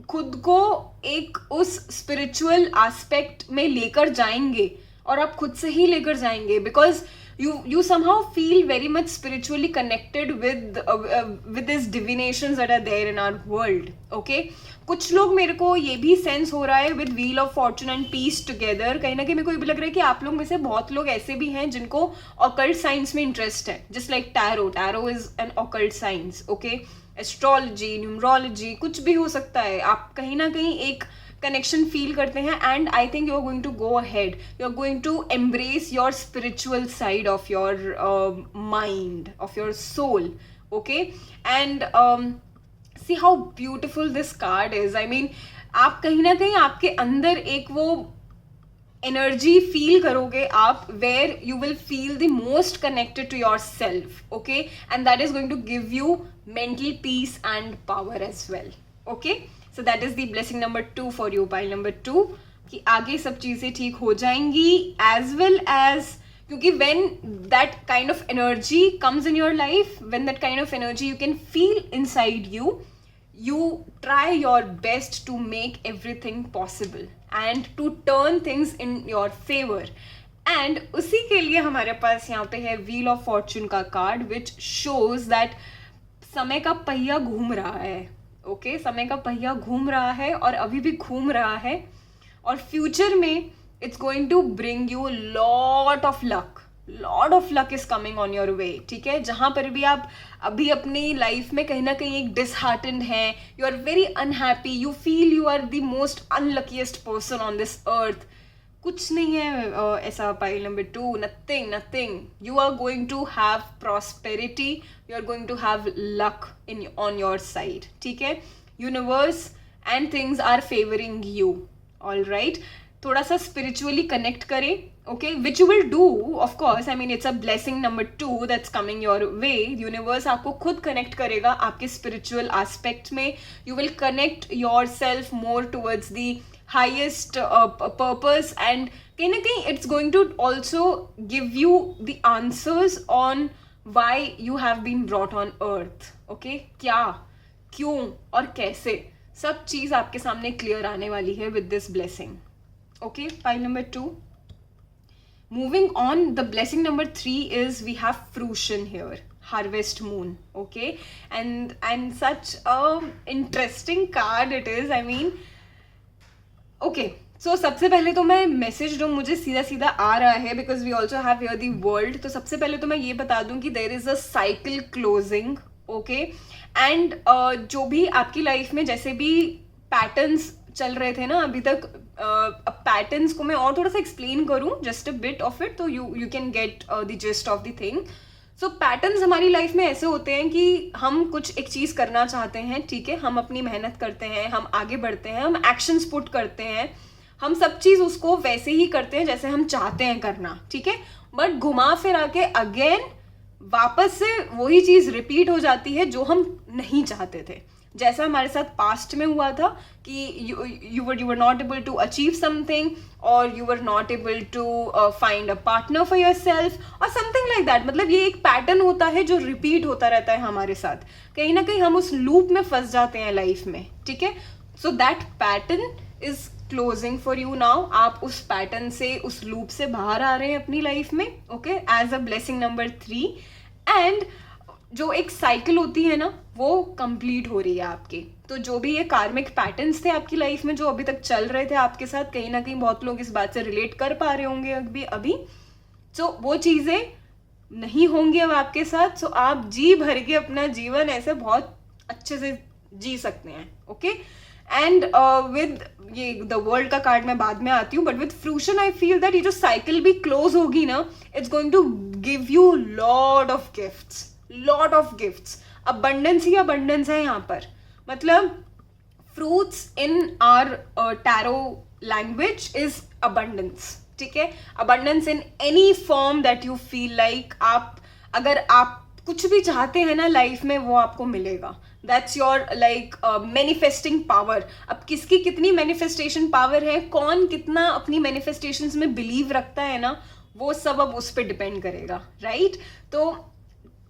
खुद को एक उस स्पिरिचुअल एस्पेक्ट में लेकर जाएंगे और आप खुद से ही लेकर जाएंगे because you somehow feel very much spiritually connected with these divinations that are there in our world, okay. कुछ लोग, मेरे को ये भी सेंस हो रहा है with wheel of fortune and peace together, कहीं ना कहीं मेरे को ये भी लग रहा है कि आप लोग में से बहुत लोग ऐसे भी हैं जिनको occult science में इंटरेस्ट है, just like tarot is an occult science, okay. Astrology, numerology, कुछ भी हो सकता है. आप कहीं ना कहीं एक कनेक्शन फील करते हैं and I think you are going to go ahead, you are going to embrace your spiritual side of your mind, of your soul, okay. And see how beautiful this card is. I mean आप कहीं ना कहीं आपके अंदर एक वो energy feel करोगे आप, where you will feel the most connected to yourself, okay. And that is going to give you mental peace and power as well, okay. So that is the blessing number 2 for you, pile number 2, कि आगे सब चीज़ें ठीक हो जाएंगी as well as, क्योंकि when that kind of energy comes in your life, when that kind of energy you can feel inside you, you try your best to make everything possible and to turn things in your favor. And उसी के लिए हमारे पास यहाँ पे है wheel of fortune का card which shows that समय का पहिया घूम रहा है, ओके. समय का पहिया घूम रहा है और अभी भी घूम रहा है और फ्यूचर में it's going to bring you lot of luck is coming on your way, ठीक है. जहाँ पर भी आप अभी अपनी लाइफ में कहीं ना कहीं एक डिसहार्टेंड हैं, you are very unhappy, you feel you are the most unluckiest person on this earth, कुछ नहीं है ऐसा, pile number 2, nothing. You are going to have prosperity, you are going to have luck in on your side, ठीक है. Universe and things are favouring you, all right. थोड़ा सा spiritually connect करें, okay, which you will do of course. I mean it's a blessing number 2 that's coming your way. Universe आपको खुद connect करेगा आपके spiritual aspect में. You will connect your self more towards the highest purpose and kahin na kahin it's going to also give you the answers on why you have been brought on earth, okay. क्या, क्यों और कैसे, सब चीज़ आपके सामने clear आने वाली है with this blessing, okay. Pile number 2. Moving on, the blessing number 3 is we have fruition here, harvest moon, okay. And such a interesting card it is. I mean, okay, so सबसे पहले तो मैं message जो मुझे सीधा सीधा आ रहा है, because we also have here the world, तो सबसे पहले तो मैं ये बता दूं कि there is a cycle closing, okay. And जो भी आपकी लाइफ में जैसे भी पैटर्न्स चल रहे थे ना अभी तक, पैटर्न्स को मैं और थोड़ा सा एक्सप्लेन करूं, just a bit of it, तो you can get the gist of the thing. So patterns हमारी लाइफ में ऐसे होते हैं कि हम कुछ एक चीज़ करना चाहते हैं, ठीक है, हम अपनी मेहनत करते हैं, हम आगे बढ़ते हैं, हम एक्शंस पुट करते हैं, हम सब चीज़ उसको वैसे ही करते हैं जैसे हम चाहते हैं करना, ठीक है, बट घुमा फिरा के अगेन वापस से वही चीज़ रिपीट हो जाती है जो हम नहीं चाहते थे। जैसा हमारे साथ पास्ट में हुआ था कि you were not able to achieve something, और you were not able to find a partner for yourself और समथिंग लाइक दैट। मतलब ये एक पैटर्न होता है जो रिपीट होता रहता है हमारे साथ, कहीं ना कहीं हम उस लूप में फंस जाते हैं लाइफ में, ठीक है। So that pattern is closing for you now. आप उस पैटर्न से, उस लूप से बाहर आ रहे हैं अपनी लाइफ में, okay, as a blessing number 3। And जो एक साइकिल होती है ना वो कंप्लीट हो रही है आपकी। तो जो भी ये कार्मिक पैटर्न्स थे आपकी लाइफ में जो अभी तक चल रहे थे आपके साथ, कहीं ना कहीं बहुत लोग इस बात से रिलेट कर पा रहे होंगे अभी। तो वो चीज़ें नहीं होंगी अब आपके साथ। सो आप जी भर के अपना जीवन ऐसे बहुत अच्छे से जी सकते हैं, ओके। एंड विद ये द वर्ल्ड का कार्ड मैं बाद में आती हूँ, but with fruition I feel that ये जो साइकिल भी क्लोज होगी ना, it's going to give you lot of gifts. Abundance ही अबंडेंस है यहाँ पर। मतलब fruits in our tarot language is abundance, ठीक है। Abundance in any form that you feel like. अगर आप कुछ भी चाहते हैं ना लाइफ में वो आपको मिलेगा। That's your like manifesting power. अब किसकी कितनी मैनिफेस्टेशन पावर है, कौन कितना अपनी मैनिफेस्टेशंस में बिलीव रखता है ना, वो सब अब उस पर डिपेंड करेगा, राइट। तो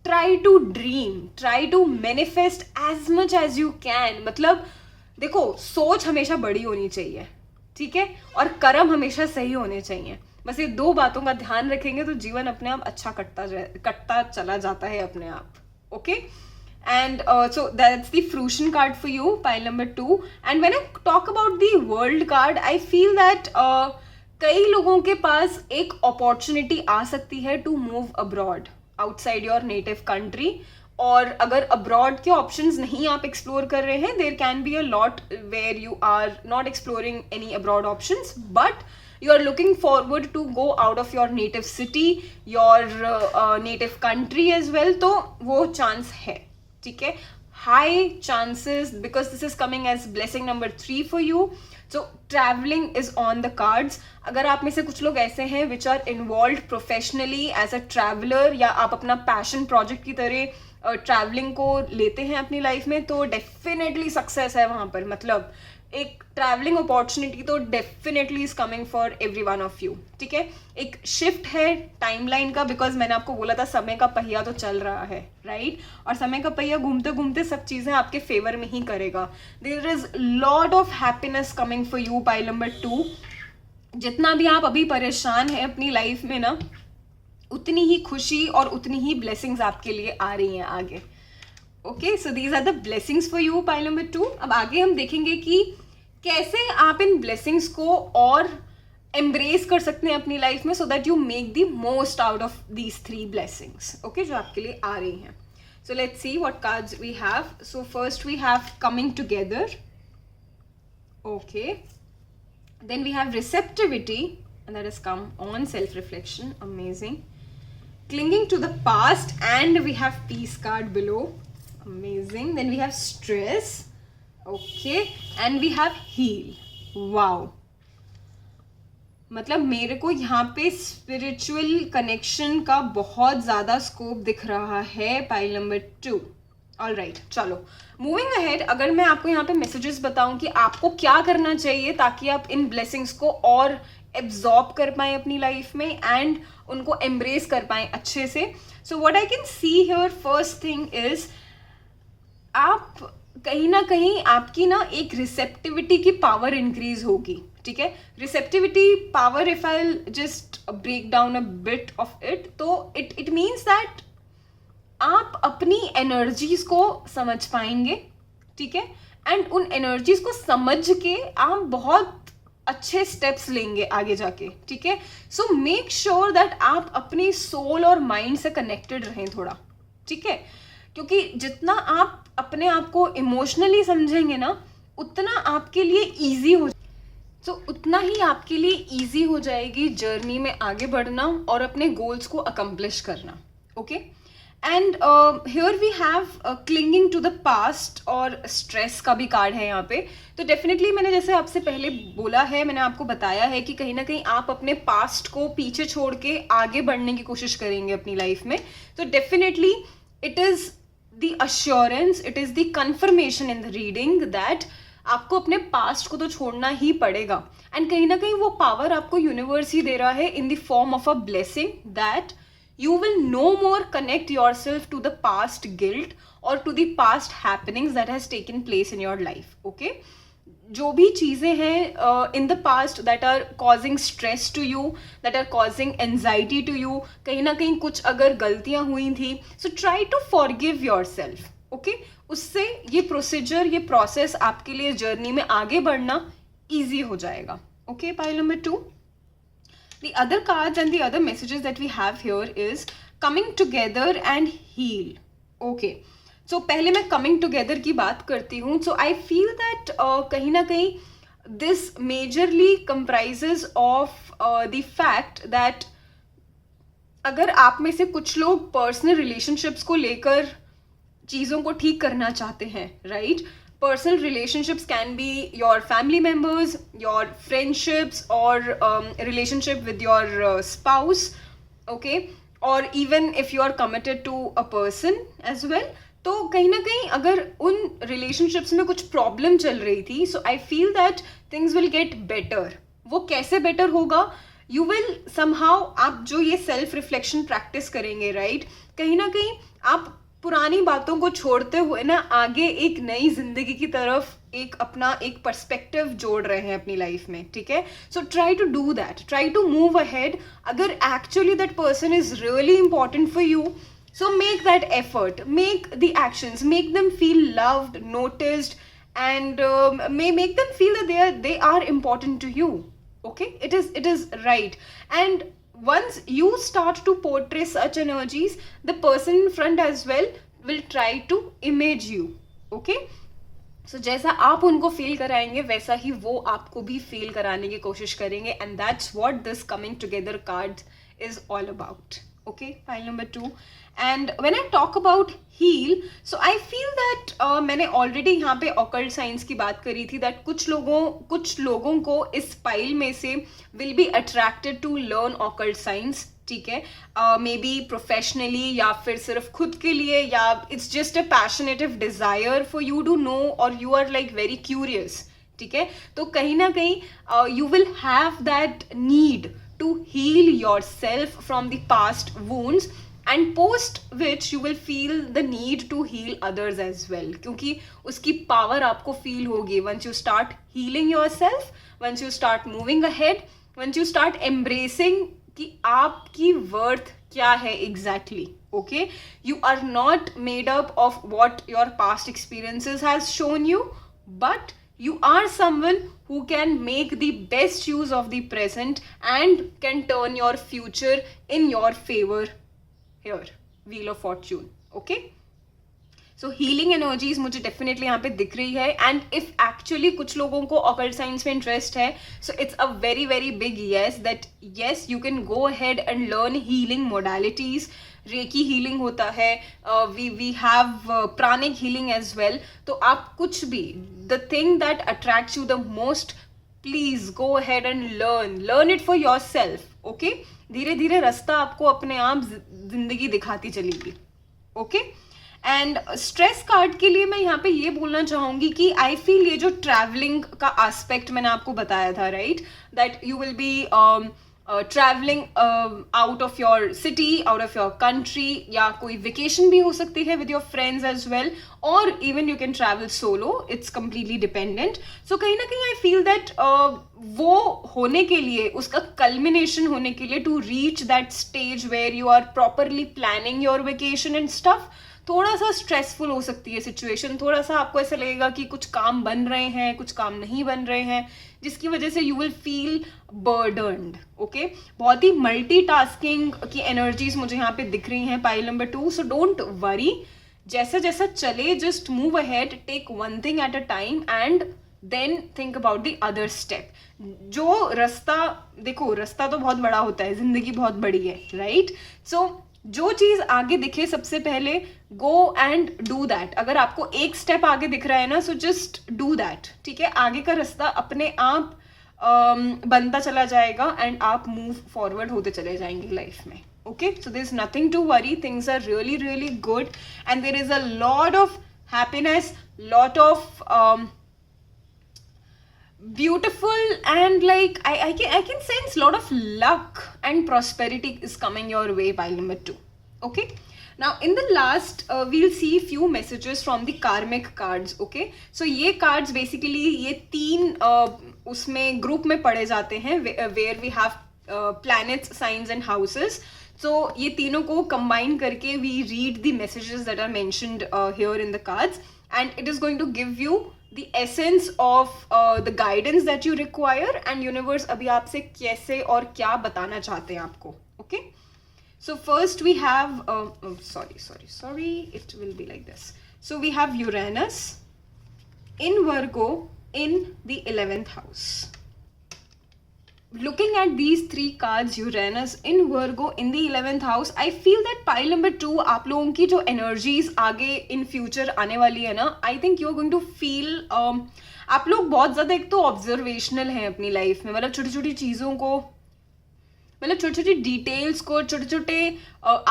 try to dream, try to manifest as much as you can. मतलब देखो, सोच हमेशा बड़ी होनी चाहिए, ठीक है, और कर्म हमेशा सही होने चाहिए। बस ये 2 बातों का ध्यान रखेंगे तो जीवन अपने आप अच्छा कटता चला जाता है अपने आप, okay. And so that's the fruition card for you, pile number 2. And when I talk about the world card, I feel that कई लोगों के पास एक opportunity आ सकती है to move abroad, outside your native country. और अगर abroad के options नहीं आप explore कर रहे हैं, there can be a lot where you are not exploring any abroad options, but you are looking forward to go out of your native city, your native country as well. तो वो chance है, ठीक है, high chances, because this is coming as blessing number 3 for you. So travelling is on the cards. अगर आप में से कुछ लोग ऐसे हैं which are involve professionally as a traveller, या आप अपना पैशन प्रोजेक्ट की तरह ट्रैवलिंग को लेते हैं अपनी लाइफ में, तो डेफिनेटली सक्सेस है वहाँ पर। मतलब एक ट्रैवलिंग अपॉर्चुनिटी तो definitely is coming for every one of you, ठीक है। एक शिफ्ट है टाइमलाइन का, बिकॉज मैंने आपको बोला था समय का पहिया तो चल रहा है, राइट। और समय का पहिया घूमते घूमते सब चीज़ें आपके फेवर में ही करेगा। There is lot of happiness coming for you, pile number 2। जितना भी आप अभी परेशान हैं अपनी लाइफ में ना, उतनी ही खुशी और उतनी ही ब्लेसिंग्स आपके लिए आ रही हैं आगे, okay. So these are the blessings for you, pile number 2। अब आगे हम देखेंगे कि कैसे आप इन ब्लेसिंग्स को और एम्ब्रेस कर सकते हैं अपनी लाइफ में, so that you make the most out of these 3 blessings, okay, जो आपके लिए आ रही हैं। So let's see what cards we have. So first we have coming together, okay, then we have receptivity, and that has come on self reflection, amazing. Clinging to the past, and we have peace card below, amazing. Then we have stress, okay, and we have heal, wow. मतलब मेरे को यहाँ पे spiritual connection का बहुत ज़्यादा scope दिख रहा है, पाइल नंबर 2। ऑल राइट, चलो मूविंग अहेड। अगर मैं आपको यहाँ पे मैसेजेस बताऊँ कि आपको क्या करना चाहिए ताकि आप इन ब्लेसिंग्स को और एब्जॉर्ब कर पाएँ अपनी लाइफ में एंड उनको एम्ब्रेस कर पाएँ अच्छे से। So what I can see here, first thing is, आप कहीं ना कहीं आपकी ना एक रिसेप्टिविटी की पावर इंक्रीज होगी, ठीक है। Receptivity power, if I just break down a bit of it, तो इट मीन्स दैट आप अपनी एनर्जीज को समझ पाएंगे, ठीक है, एंड उन एनर्जीज को समझ के आप बहुत अच्छे स्टेप्स लेंगे आगे जाके, ठीक है. सो मेक श्योर दैट आप अपनी सोल और माइंड से कनेक्टेड रहें थोड़ा, ठीक है. क्योंकि जितना आप अपने आप को इमोशनली समझेंगे ना, उतना आपके लिए ईजी हो, तो उतना ही आपके लिए ईजी हो जाएगी जर्नी में आगे बढ़ना और अपने गोल्स को अकम्प्लिश करना. Okay. And here we have clinging to the past और स्ट्रेस का भी कार्ड है यहाँ पे. तो डेफिनेटली मैंने जैसे आपसे पहले बोला है, मैंने आपको बताया है कि कहीं ना कहीं आप अपने पास्ट को पीछे छोड़ के आगे बढ़ने की कोशिश करेंगे अपनी लाइफ में. तो definitely it is the assurance, it is the confirmation in the reading that आपको अपने पास्ट को तो छोड़ना ही पड़ेगा. एंड कहीं ना कहीं वो पावर आपको यूनिवर्स ही दे रहा है in the form of a blessing that you will no more connect yourself to the past guilt or to the past happenings that has taken place in your life. Okay, जो भी चीज़ें हैं in the past that are causing stress to you, that are causing anxiety to you, कहीं ना कहीं कुछ अगर गलतियाँ हुई थी, so try to forgive yourself. Okay, उससे ये प्रोसीजर, ये प्रोसेस आपके लिए जर्नी में आगे बढ़ना ईजी हो जाएगा. Okay, pile number 2. The other cards and the other messages that we have here is coming together and heal. Okay. So पहले मैं coming together की बात करती हूँ. So I feel that कहीं ना कहीं this majorly comprises of the fact that अगर आप में से कुछ लोग personal relationships को लेकर चीज़ों को ठीक करना चाहते हैं, right? Personal relationships can be your family members, your friendships, or relationship with your spouse, okay, or even if you are committed to a person as well. तो कहीं ना कहीं अगर उन relationships में कुछ problem चल रही थी, so I feel that things will get better. वो कैसे better होगा? You will somehow, आप जो ये self reflection practice करेंगे, right, कहीं ना कहीं आप पुरानी बातों को छोड़ते हुए ना आगे एक नई जिंदगी की तरफ एक अपना एक पर्सपेक्टिव जोड़ रहे हैं अपनी लाइफ में, ठीक है. So try to do that, try to move ahead. अगर actually that person is really important for you, so make that effort, make the actions, make them feel loved, noticed, and make them feel that they are important to you. Okay, it is right. And once you start to portray such energies, the person in front as well will try to image you. Okay, so जैसा आप उनको feel कराएंगे वैसा ही वो आपको भी feel कराने की कोशिश करेंगे. And that's what this coming together card is all about. Okay, pile number 2. And when I talk about heal, so I feel that मैंने already यहाँ पे occult signs की बात करी थी that कुछ लोगों को इस pile में से will be attracted to learn occult signs, ठीक है. मे बी प्रोफेशनली या फिर सिर्फ खुद के लिए, या it's just a passionative desire for you to know, और you are like very curious, ठीक है. तो कहीं ना कहीं you will have that need to heal yourself from the past wounds, and post which you will feel the need to heal others as well, क्योंकि उसकी power आपको feel होगी once you start healing yourself, once you start moving ahead, once you start embracing कि आपकी worth क्या है exactly. Okay, you are not made up of what your past experiences has shown you, but you are someone who can make the best use of the present and can turn your future in your favor. Here, Wheel of Fortune. Okay, so healing energies मुझे definitely यहाँ पे दिख रही है. and if actually कुछ लोगों को occult science में interest है, so it's a very very big yes that yes you can go ahead and learn healing modalities. Reiki healing होता है, we have pranic healing as well. तो आप कुछ भी, the thing that attracts you the most, please go ahead and learn it for yourself. Okay, धीरे धीरे रास्ता आपको अपने आप जिंदगी दिखाती चलेगी. ओके, एंड स्ट्रेस कार्ड के लिए मैं यहाँ पे ये बोलना चाहूँगी कि आई फील ये जो ट्रैवलिंग का एस्पेक्ट मैंने आपको बताया था, right, that you will be travelling out of your city, out of your country, या कोई वेकेशन भी हो सकती है with your friends as well, और even you can travel solo, it's completely dependent. So कहीं ना कहीं आई फील दैट वो होने के लिए, उसका कल्मिनेशन होने के लिए, to reach that stage where you are properly planning your vacation and stuff, थोड़ा सा स्ट्रेसफुल हो सकती है सिचुएशन, थोड़ा सा आपको ऐसा लगेगा कि कुछ काम बन रहे हैं, कुछ काम नहीं बन रहे हैं, जिसकी वजह से यू विल फील बर्डन्ड. ओके, बहुत ही मल्टीटास्किंग की एनर्जीज मुझे यहाँ पे दिख रही हैं pile number 2. So don't worry, जैसा जैसा चले just move ahead, take one thing at a time and then think about the other step. जो रास्ता, देखो रास्ता तो बहुत बड़ा होता है, जिंदगी बहुत बड़ी है, राइट? सो जो चीज आगे दिखे सबसे पहले गो एंड डू दैट. अगर आपको एक स्टेप आगे दिख रहा है ना, सो जस्ट डू दैट. ठीक है, आगे का रास्ता अपने आप बनता चला जाएगा एंड आप मूव फॉरवर्ड होते चले जाएंगे लाइफ में. Okay, so there's nothing to worry. Things are really, really good, and there is a lot of happiness, lot of beautiful, and like I can sense lot of luck and prosperity is coming your way. Pile number 2. Okay. Now in the last we'll see few messages from the karmic cards. Okay. So ये cards basically ये तीन उसमें group में पढ़े जाते हैं where we have planets, signs and houses. So ये तीनों को combine करके we read the messages that are mentioned here in the cards, and it is going to give you the essence of the guidance that you require, and universe अभी आपसे कैसे और क्या बताना चाहते हैं आपको. Okay, so first we have sorry, it will be like this. So we have Uranus in Virgo in the 11th house. Looking at these three cards, Uranus in Virgo in the 11th house, I feel that pile number 2 आप लोगों की जो energies आगे in future आने वाली है ना, I think you're going to feel आप लोग बहुत ज़्यादा एक तो observational हैं अपनी life में. मतलब छोटी छोटी चीज़ों को, मतलब छोटी छोटी डिटेल्स को, छोटे छोटे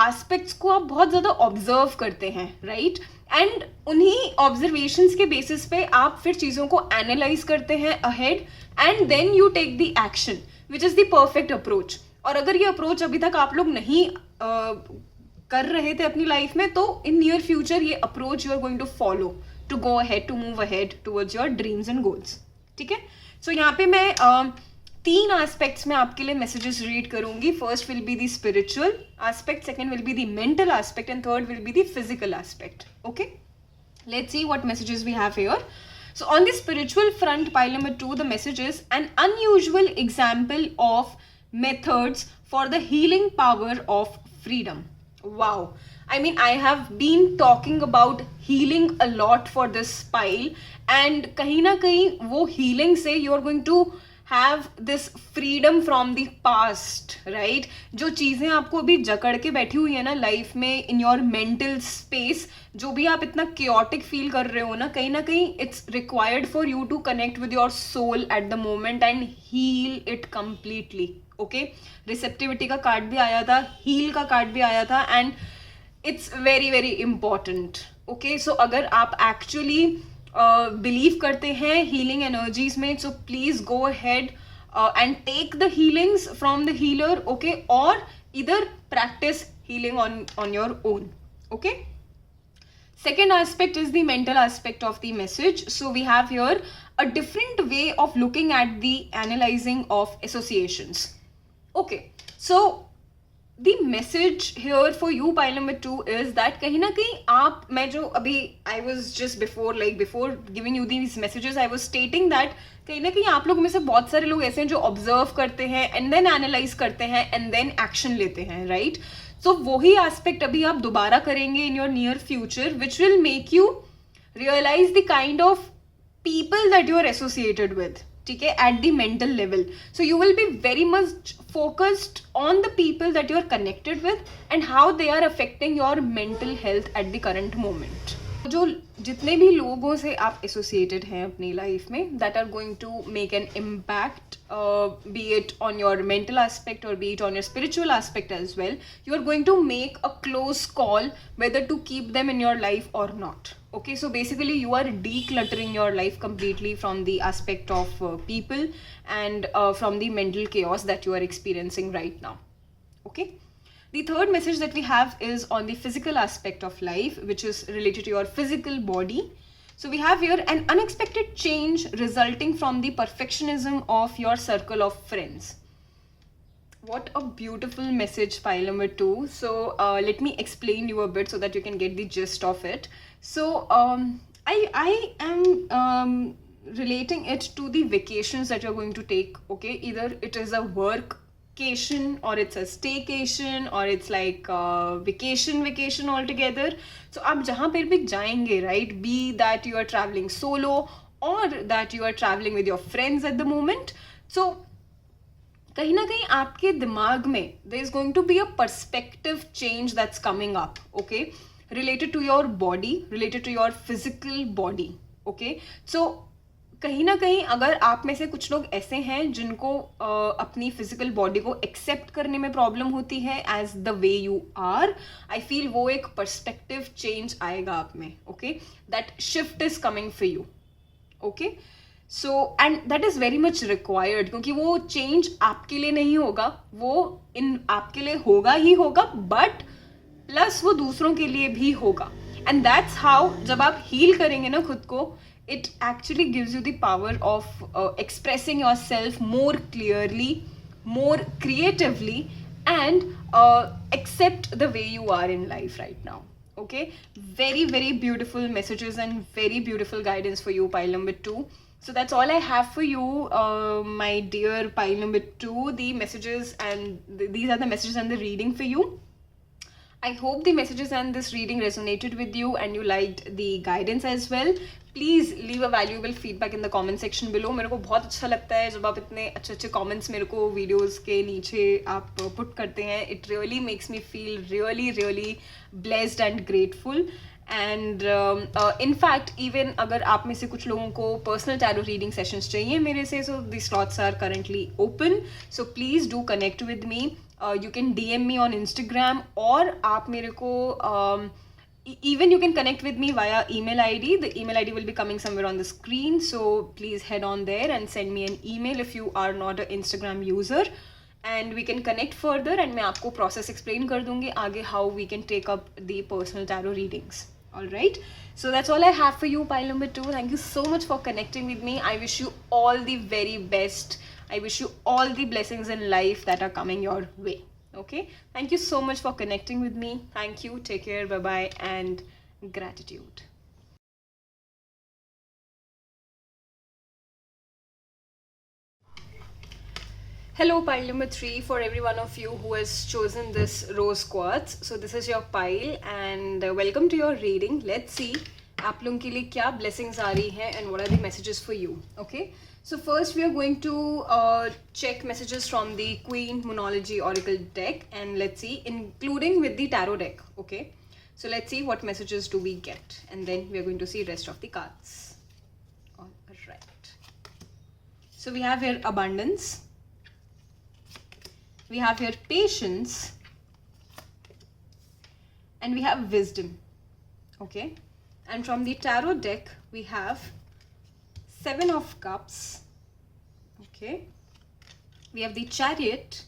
एस्पेक्ट्स को आप बहुत ज़्यादा ऑब्जर्व करते हैं, राइट? एंड उन्हीं ऑब्जर्वेशंस के बेसिस पे आप फिर चीज़ों को एनालाइज करते हैं ahead, and then you take the action which is the perfect approach. और अगर ये अप्रोच अभी तक आप लोग नहीं कर रहे थे अपनी लाइफ में, तो इन नियर फ्यूचर ये approach you are going to follow to go ahead, to move ahead towards your dreams and goals. ठीक है, सो यहाँ पे मैं तीन एस्पेक्ट्स में आपके लिए मैसेजेस रीड करूंगी. First will be the spiritual aspect, second will be the mental aspect, and third will be the physical aspect. Okay, let's see what messages we have here. So on the spiritual front, pile number 2, the message is an unusual example of methods for the healing power of freedom. Wow. I mean, I have been talking about healing a lot for this pile, and kahin na kahin wo healing se you are going to have this freedom from the past, right? जो चीज़ें आपको अभी जकड़ के बैठी हुई है ना लाइफ में, in your mental space, जो भी आप इतना chaotic feel कर रहे हो ना कहीं it's required for you to connect with your soul at the moment and heal it completely. Okay, receptivity का कार्ड भी आया था, heal का कार्ड भी आया था, and it's very very important. Okay, so अगर आप actually बिलीव करते हैं हीलिंग एनर्जीज में, so please go ahead and take the healings from the healer. Okay, और इधर practice healing on your own. Okay, second aspect is the mental aspect of the message. So we have here a different way of looking at the analyzing of associations. Okay, so the message here for you pile number 2 is that कहीं ना कहीं आप, मैं जो अभी I was just before giving you these messages I was stating that कहीं ना कहीं आप लोग में से बहुत सारे लोग ऐसे हैं जो ऑब्जर्व करते हैं एंड देन एनालाइज करते हैं एंड देन एक्शन लेते हैं, राइट? सो वही एस्पेक्ट अभी आप दोबारा करेंगे in your near future which will make you realise the kind of people that you are associated with, ठीक है, at the mental level. So you will be very much focused on the people that you are connected with and how they are affecting your mental health at the current moment. जो जितने भी लोगों से आप associated हैं अपनी life में that are going to make an impact, be it on your mental aspect और be it on your spiritual aspect as well, you are going to make a close call whether to keep them in your life or not. Okay, so basically you are decluttering your life completely from the aspect of people and from the mental chaos that you are experiencing right now. Okay, the third message that we have is on the physical aspect of life, which is related to your physical body. So we have here an unexpected change resulting from the perfectionism of your circle of friends. What a beautiful message, pile number 2. So let me explain you a bit so that you can get the gist of it. So I am relating it to the vacations that you're going to take. Okay, either it is a workcation or it's a staycation or it's like vacation altogether. So आप जहाँ पर भी जाएंगे, right? Be that you are traveling solo or that you are traveling with your friends at the moment. So कहीं ना कहीं आपके दिमाग में there is going to be a perspective change that's coming up, okay, related to your body, related to your physical body, okay. So कहीं ना कहीं अगर आप में से कुछ लोग ऐसे हैं जिनको अपनी फिजिकल बॉडी को एक्सेप्ट करने में प्रॉब्लम होती है as the way you are, I feel वो एक पर्सपेक्टिव चेंज आएगा आप में, okay. That shift is coming for you, okay. So and that is very much required, क्योंकि वो चेंज आपके लिए नहीं होगा, वो इन आपके लिए होगा ही होगा, बट प्लस वो दूसरों के लिए भी होगा. एंड दैट्स हाउ जब आप हील करेंगे ना खुद को, it actually gives you the power of expressing yourself more clearly, more creatively, and accept the way you are in life right now, okay. Very, very beautiful messages and very beautiful guidance for you, pile number 2. So that's all I have for you, my dear pile number 2. The messages and these are the messages and the reading for you. I hope the messages and this reading resonated with you and you liked the guidance as well. Please leave a valuable feedback in the comment section below. मेरे को बहुत अच्छा लगता है जब आप इतने अच्छे अच्छे comments मेरे को videos के नीचे आप put करते हैं. It really makes me feel really, really blessed and grateful. And in fact, even अगर आप में से कुछ लोगों को personal tarot reading sessions चाहिए मेरे से, so the slots are currently open. So please do connect with me. You can DM me on Instagram, और आप मेरे को even you can connect with me via email ID. The email ID will be coming somewhere on the screen, so please head on there and send me an email if you are not an Instagram user, and we can connect further and मैं आपको process explain कर दूँगी आगे how we can take up the personal tarot readings. All right, so that's all I have for you, pile number 2. Thank you so much for connecting with me. I wish you all the very best. I wish you all the blessings in life that are coming your way. Okay, thank you so much for connecting with me. Thank you, take care, bye bye, and gratitude. Hello, pile number 3, for every one of you who has chosen this rose quartz. So this is your pile and welcome to your reading. Let's see आप लोगों के लिए क्या blessings आ रही हैं and what are the messages for you. Okay, so first we are going to check messages from the Queen Moonology Oracle deck, and let's see, including with the tarot deck. Okay, so let's see what messages do we get, and then we are going to see rest of the cards. All right, so we have here abundance, we have here patience, and we have wisdom. Okay, and from the tarot deck we have 7 of cups. Okay, we have the chariot,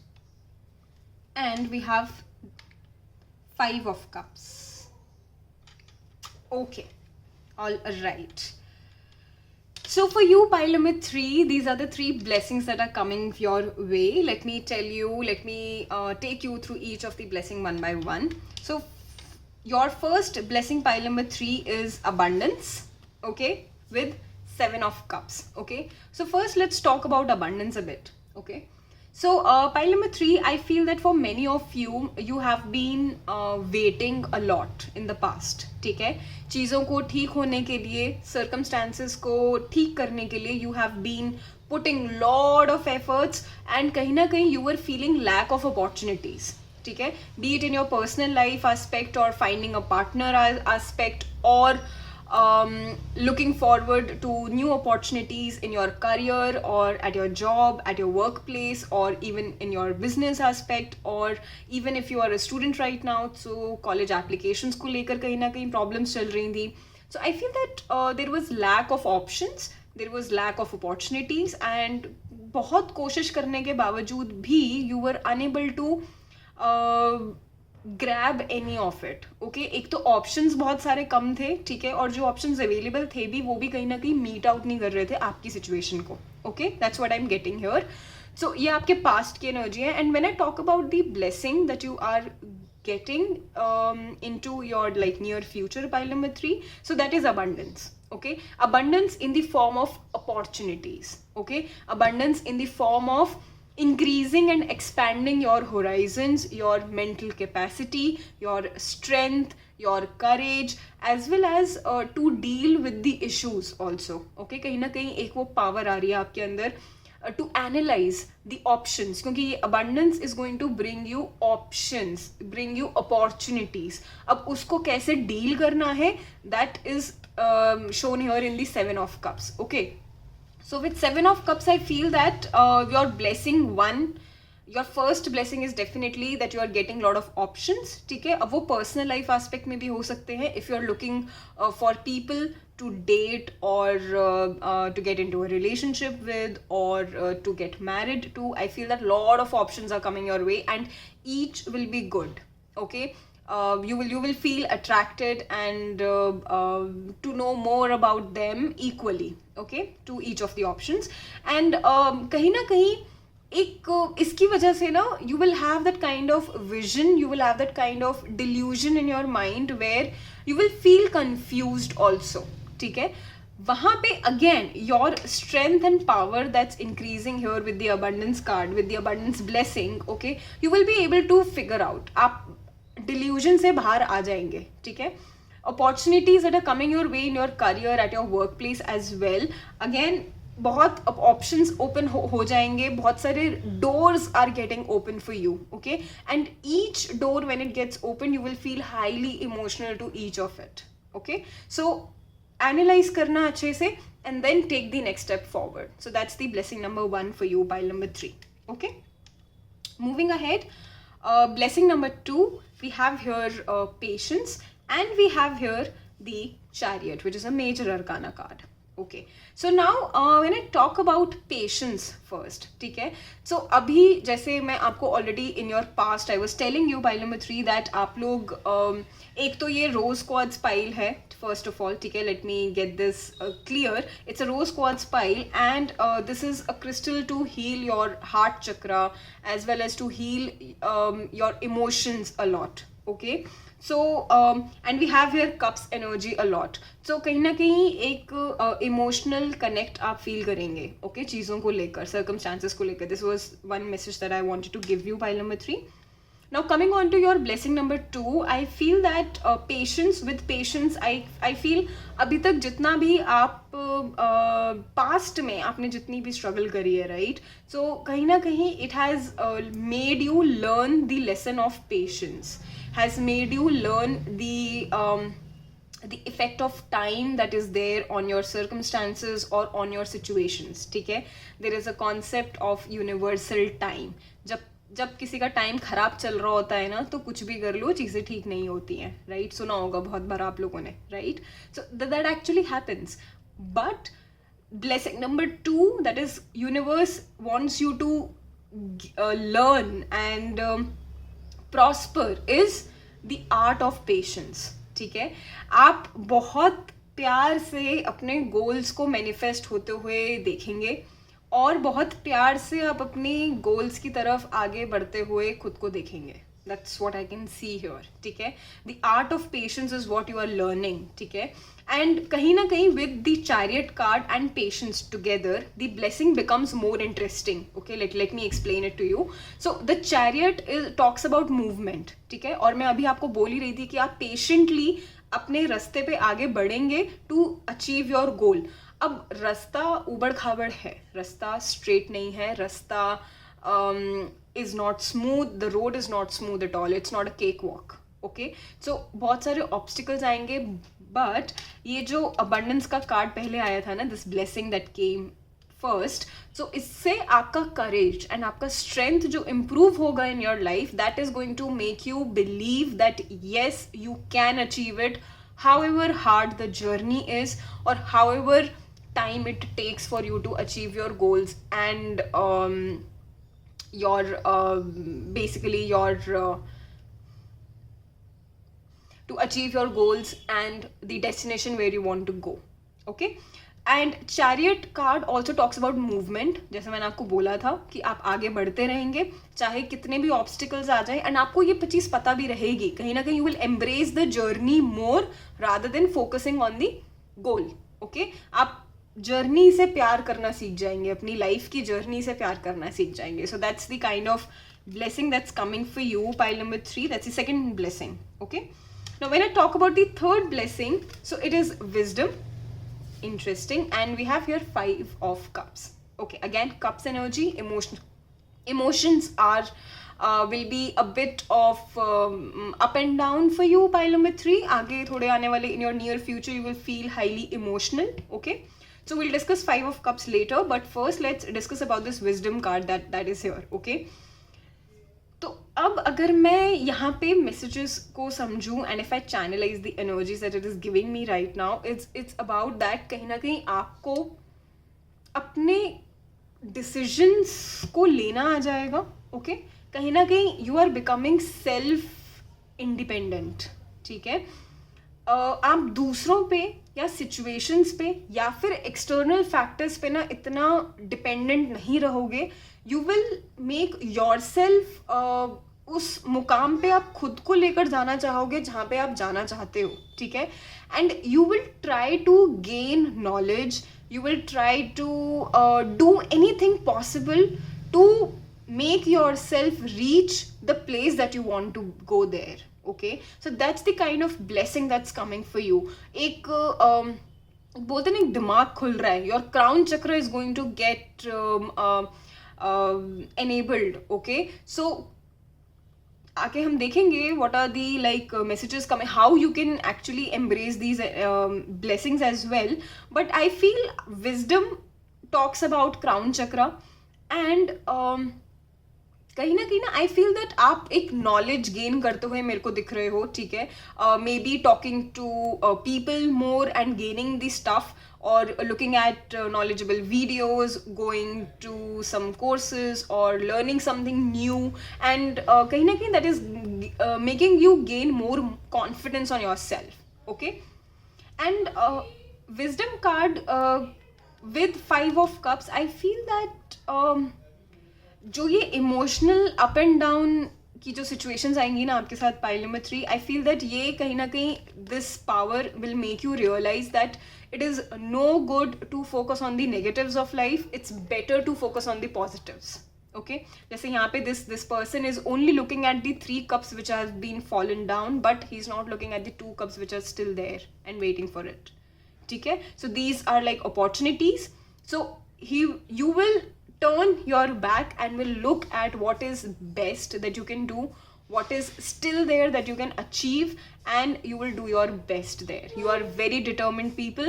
and we have 5 of cups. Okay, all right. So for you, pile number 3, these are the 3 blessings that are coming your way. Let me tell you, let me take you through each of the blessing one by one. So your first blessing, pile number 3, is abundance, okay, with 7 of cups. Okay, so first let's talk about abundance a bit. Okay, so pile number 3, I feel that for many of you, you have been waiting a lot in the past. ठीक है, चीज़ों को ठीक होने के लिए, circumstances को ठीक करने के लिए, you have been putting lot of efforts, and कहीं ना कहीं you were feeling lack of opportunities. ठीक है, be it in your personal life aspect or finding a partner aspect, or looking forward to new opportunities in your career or at your job, at your workplace, or even in your business aspect, or even if you are a student right now, so college applications को लेकर कहीं ना कहीं problems चल रही थी. So I feel that there was lack of options, there was lack of opportunities, and बहुत कोशिश करने के बावजूद भी you were unable to grab any of it. Okay, एक तो ऑप्शंस बहुत सारे कम थे, ठीक है, और जो ऑप्शंस अवेलेबल थे भी वो भी कहीं ना कहीं मीट आउट नहीं कर रहे थे आपकी सिचुएशन को. Okay, that's what I am getting here. So ये आपके पास्ट की एनर्जी है. And when I talk about the blessing that you are getting into your like near future, pile number 3, so that is abundance. Okay, abundance in the form of opportunities. Okay, abundance in the form of increasing and expanding your horizons, your mental capacity, your strength, your courage, as well as to deal with the issues also. Okay, कहीं ना कहीं एक वो power आ रही है आपके अंदर to analyze the options, क्योंकि ये abundance is going to bring you options, bring you opportunities. अब उसको कैसे deal करना है, that is shown here in the 7 of cups. Okay, so with 7 of cups I feel that your blessing one, your first blessing is definitely that you are getting lot of options. ठीक है, अब वो personal life aspect में भी हो सकते हैं. If you are looking for people to date or to get into a relationship with, or to get married to, I feel that lot of options are coming your way and each will be good. Okay, you will feel attracted and to know more about them equally. Okay, to each of the options. And कहीं ना कहीं एक इसकी वजह से ना you will have that kind of vision, you will have that kind of delusion in your mind where you will feel confused also. ठीक है, वहाँ पे again your strength and power that's increasing here with the abundance card, with the abundance blessing. Okay, you will be able to figure out, आप delusion से बाहर आ जाएंगे. ठीक है, opportunities that are coming your way in your career, at your workplace as well. Again बहुत options open हो जाएंगे, बहुत सारे doors are getting open for you. Okay, and each door when it gets open you will feel highly emotional to each of it. Okay, so analyze करना अच्छे से and then take the next step forward. So that's the blessing number 1 for you, pile number 3. Okay, moving ahead, blessing number 2, we have here patience, and we have here the chariot, which is a major arcana card. Okay, so now when I talk about patience first, ठीक है, so अभी जैसे मैं आपको already in your past I was telling you pile number 3 that आप लोग एक तो ये rose quartz pile है. First of all, ठीक है, let me get this clear. It's a rose quartz pile, and this is a crystal to heal your heart chakra as well as to heal your emotions a lot. Okay, so and we have here cups energy a lot. So कहीं ना कहीं एक emotional connect आप feel करेंगे. Okay, चीज़ों को लेकर, circumstances को लेकर. This was one message that I wanted to give you, pile number 3. Now coming on to your blessing number 2, I feel that patience, with patience I feel अभी तक जितना भी आप past में आपने जितनी भी struggle करी है, right? So कहीं ना कहीं it has made you learn the lesson of patience, has made you learn the effect of time that is there on your circumstances or on your situations. ठीक है, there is a concept of universal time. जब किसी का time खराब चल रहा होता है ना, तो कुछ भी कर लो चीज़ें ठीक नहीं होती हैं, राइट? सुना होगा बहुत बार आप लोगों ने, right? So that actually happens. But blessing number 2, that is universe wants you to learn and prosper is the art of patience. ठीक है, आप बहुत प्यार से अपने गोल्स को मैनिफेस्ट होते हुए देखेंगे और बहुत प्यार से आप अपनी गोल्स की तरफ आगे बढ़ते हुए खुद को देखेंगे. That's what I can see here. ठीक है, the art of patience is what you are learning. ठीक है, and कहीं ना कहीं with the chariot card and patience together, the blessing becomes more interesting. Okay, let me explain it to you. So the chariot talks about movement. ठीक है, और मैं अभी आपको बोल ही रही थी कि आप patiently अपने रास्ते पे आगे बढ़ेंगे to achieve your goal. अब रास्ता उबड़ खाबड़ है, रास्ता स्ट्रेट नहीं है, रास्ता is not smooth, the road is not smooth at all, it's not a cake walk. Okay, so बहुत सारे obstacles आएंगे, but ये जो abundance का कार्ड पहले आया था ना, this blessing that came first, so इससे आपका courage and आपका strength जो improve होगा in your life, that is going to make you believe that yes, you can achieve it, however hard the journey is or however time it takes for you to achieve your goals and your basically your to achieve your goals and the destination where you want to go. Okay, and chariot card also talks about movement, जैसे मैंने आपको बोला था कि आप आगे बढ़ते रहेंगे चाहे कितने भी ऑब्स्टिकल्स आ जाए, एंड आपको ये चीज़ पता भी रहेगी कहीं ना कहीं you will embrace the journey more rather than focusing on the goal. Okay, आप जर्नी से प्यार करना सीख जाएंगे, अपनी लाइफ की जर्नी से प्यार करना सीख जाएंगे. So that's the kind of blessing that's coming for you. Pile number 3, that's the second blessing. Okay, now when I talk about the third blessing, so it is wisdom. Interesting. And we have here 5 of cups. Okay, again cups energy, emotions are will be a bit of up and down for you. Pile number 3, aage thode aane wale in your near future you will feel highly emotional. Okay, so we'll discuss 5 of cups later, but first let's discuss about this wisdom card that is here. Okay, तो अब अगर मैं यहाँ पे messages को समझूँ and if I channelise the energies that it is giving me right now, it's about that कहीं ना कहीं आपको अपने डिसीजंस को लेना आ जाएगा. ओके, कहीं ना कहीं you are becoming self independent. ठीक है, आप दूसरों पे या सिचुएशंस पे या फिर एक्सटर्नल फैक्टर्स पे ना इतना डिपेंडेंट नहीं रहोगे. You will make your self उस मुकाम पे आप खुद को लेकर जाना चाहोगे जहाँ पे आप जाना चाहते हो. ठीक है, and you will try to gain knowledge, you will try to do anything possible to make yourself reach the place that you want to go there. Okay, so that's the kind of blessing that's coming for you. एक बोलते हैं दिमाग खुल रहा है, your crown chakra is going to get enabled. Okay, so आगे हम देखेंगे what are the like messages coming, how you can actually embrace these blessings as well. But I feel wisdom talks about crown chakra and कहीं ना आई feel that आप एक knowledge gain करते हुए मेरे को दिख रहे हो. ठीक है, may be talking to people more and gaining the stuff और looking at knowledgeable videos, going to some courses or learning something new, and kahin na kahin that is making you gain more confidence on yourself. Okay, and wisdom card with 5 of cups, I feel that जो ये emotional up and down की जो situations आएंगी ना आपके साथ pile number 3, I feel that ये कहीं ना कहीं this power will make you realise that it is no good to focus on the negatives of life, it's better to focus on the positives. Okay, जैसे यहाँ पे this person is only looking at the 3 cups which have been fallen down, but he is not looking at the 2 cups which are still there and waiting for it. ठीक है, so these are like opportunities. So you will turn your back and will look at what is best that you can do, what is still there that you can achieve, and you will do your best there. You are very determined people,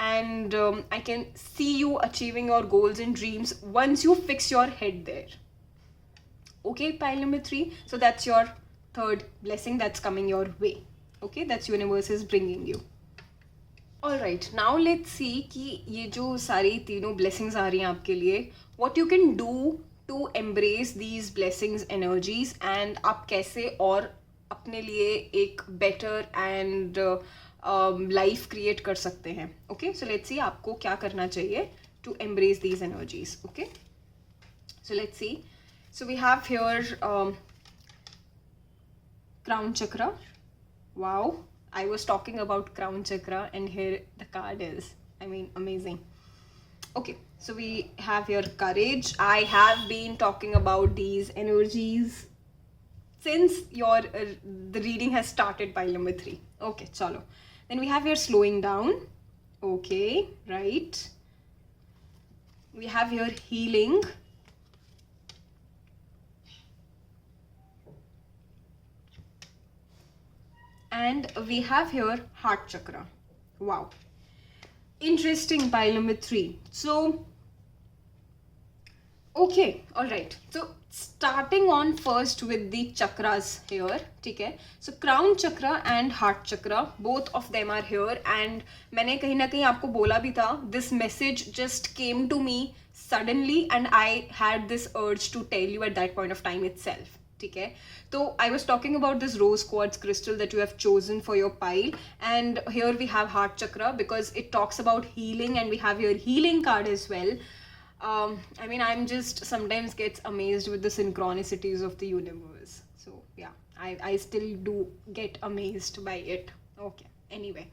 and I can see you achieving your goals and dreams once you fix your head there. Okay, pile number 3, so that's your third blessing that's coming your way. Okay, that's universe is bringing you. Alright, now let's see कि ये जो सारी तीनों blessings आ रही हैं आपके लिए, what you can do to embrace these blessings energies, and आप कैसे और अपने लिए एक better and life create कर सकते हैं. Okay, so let's see आपको क्या करना चाहिए to embrace these energies. Okay, so let's see. So we have here crown chakra. Wow, I was talking about crown chakra and here the card is, I mean, amazing. Okay, so we have here courage. I have been talking about these energies since the reading has started by number 3. Okay, chalo. Then we have here slowing down. Okay, right. We have here healing. And we have here heart chakra. Wow, interesting. Pile number 3. So okay, all right, so starting on first with the chakras here. ठीक है, so crown chakra and heart chakra, both of them are here, and मैंने कहीं ना कहीं आपको बोला भी था, this message just came to me suddenly and I had this urge to tell you at that point of time itself. ठीक है. तो I was talking about this rose quartz crystal that you have chosen for your pile, and here we have heart chakra because it talks about healing, and we have your healing card as well. I mean, I'm just sometimes gets amazed with the synchronicities of the universe. So yeah, I still do get amazed by it. Okay, anyway,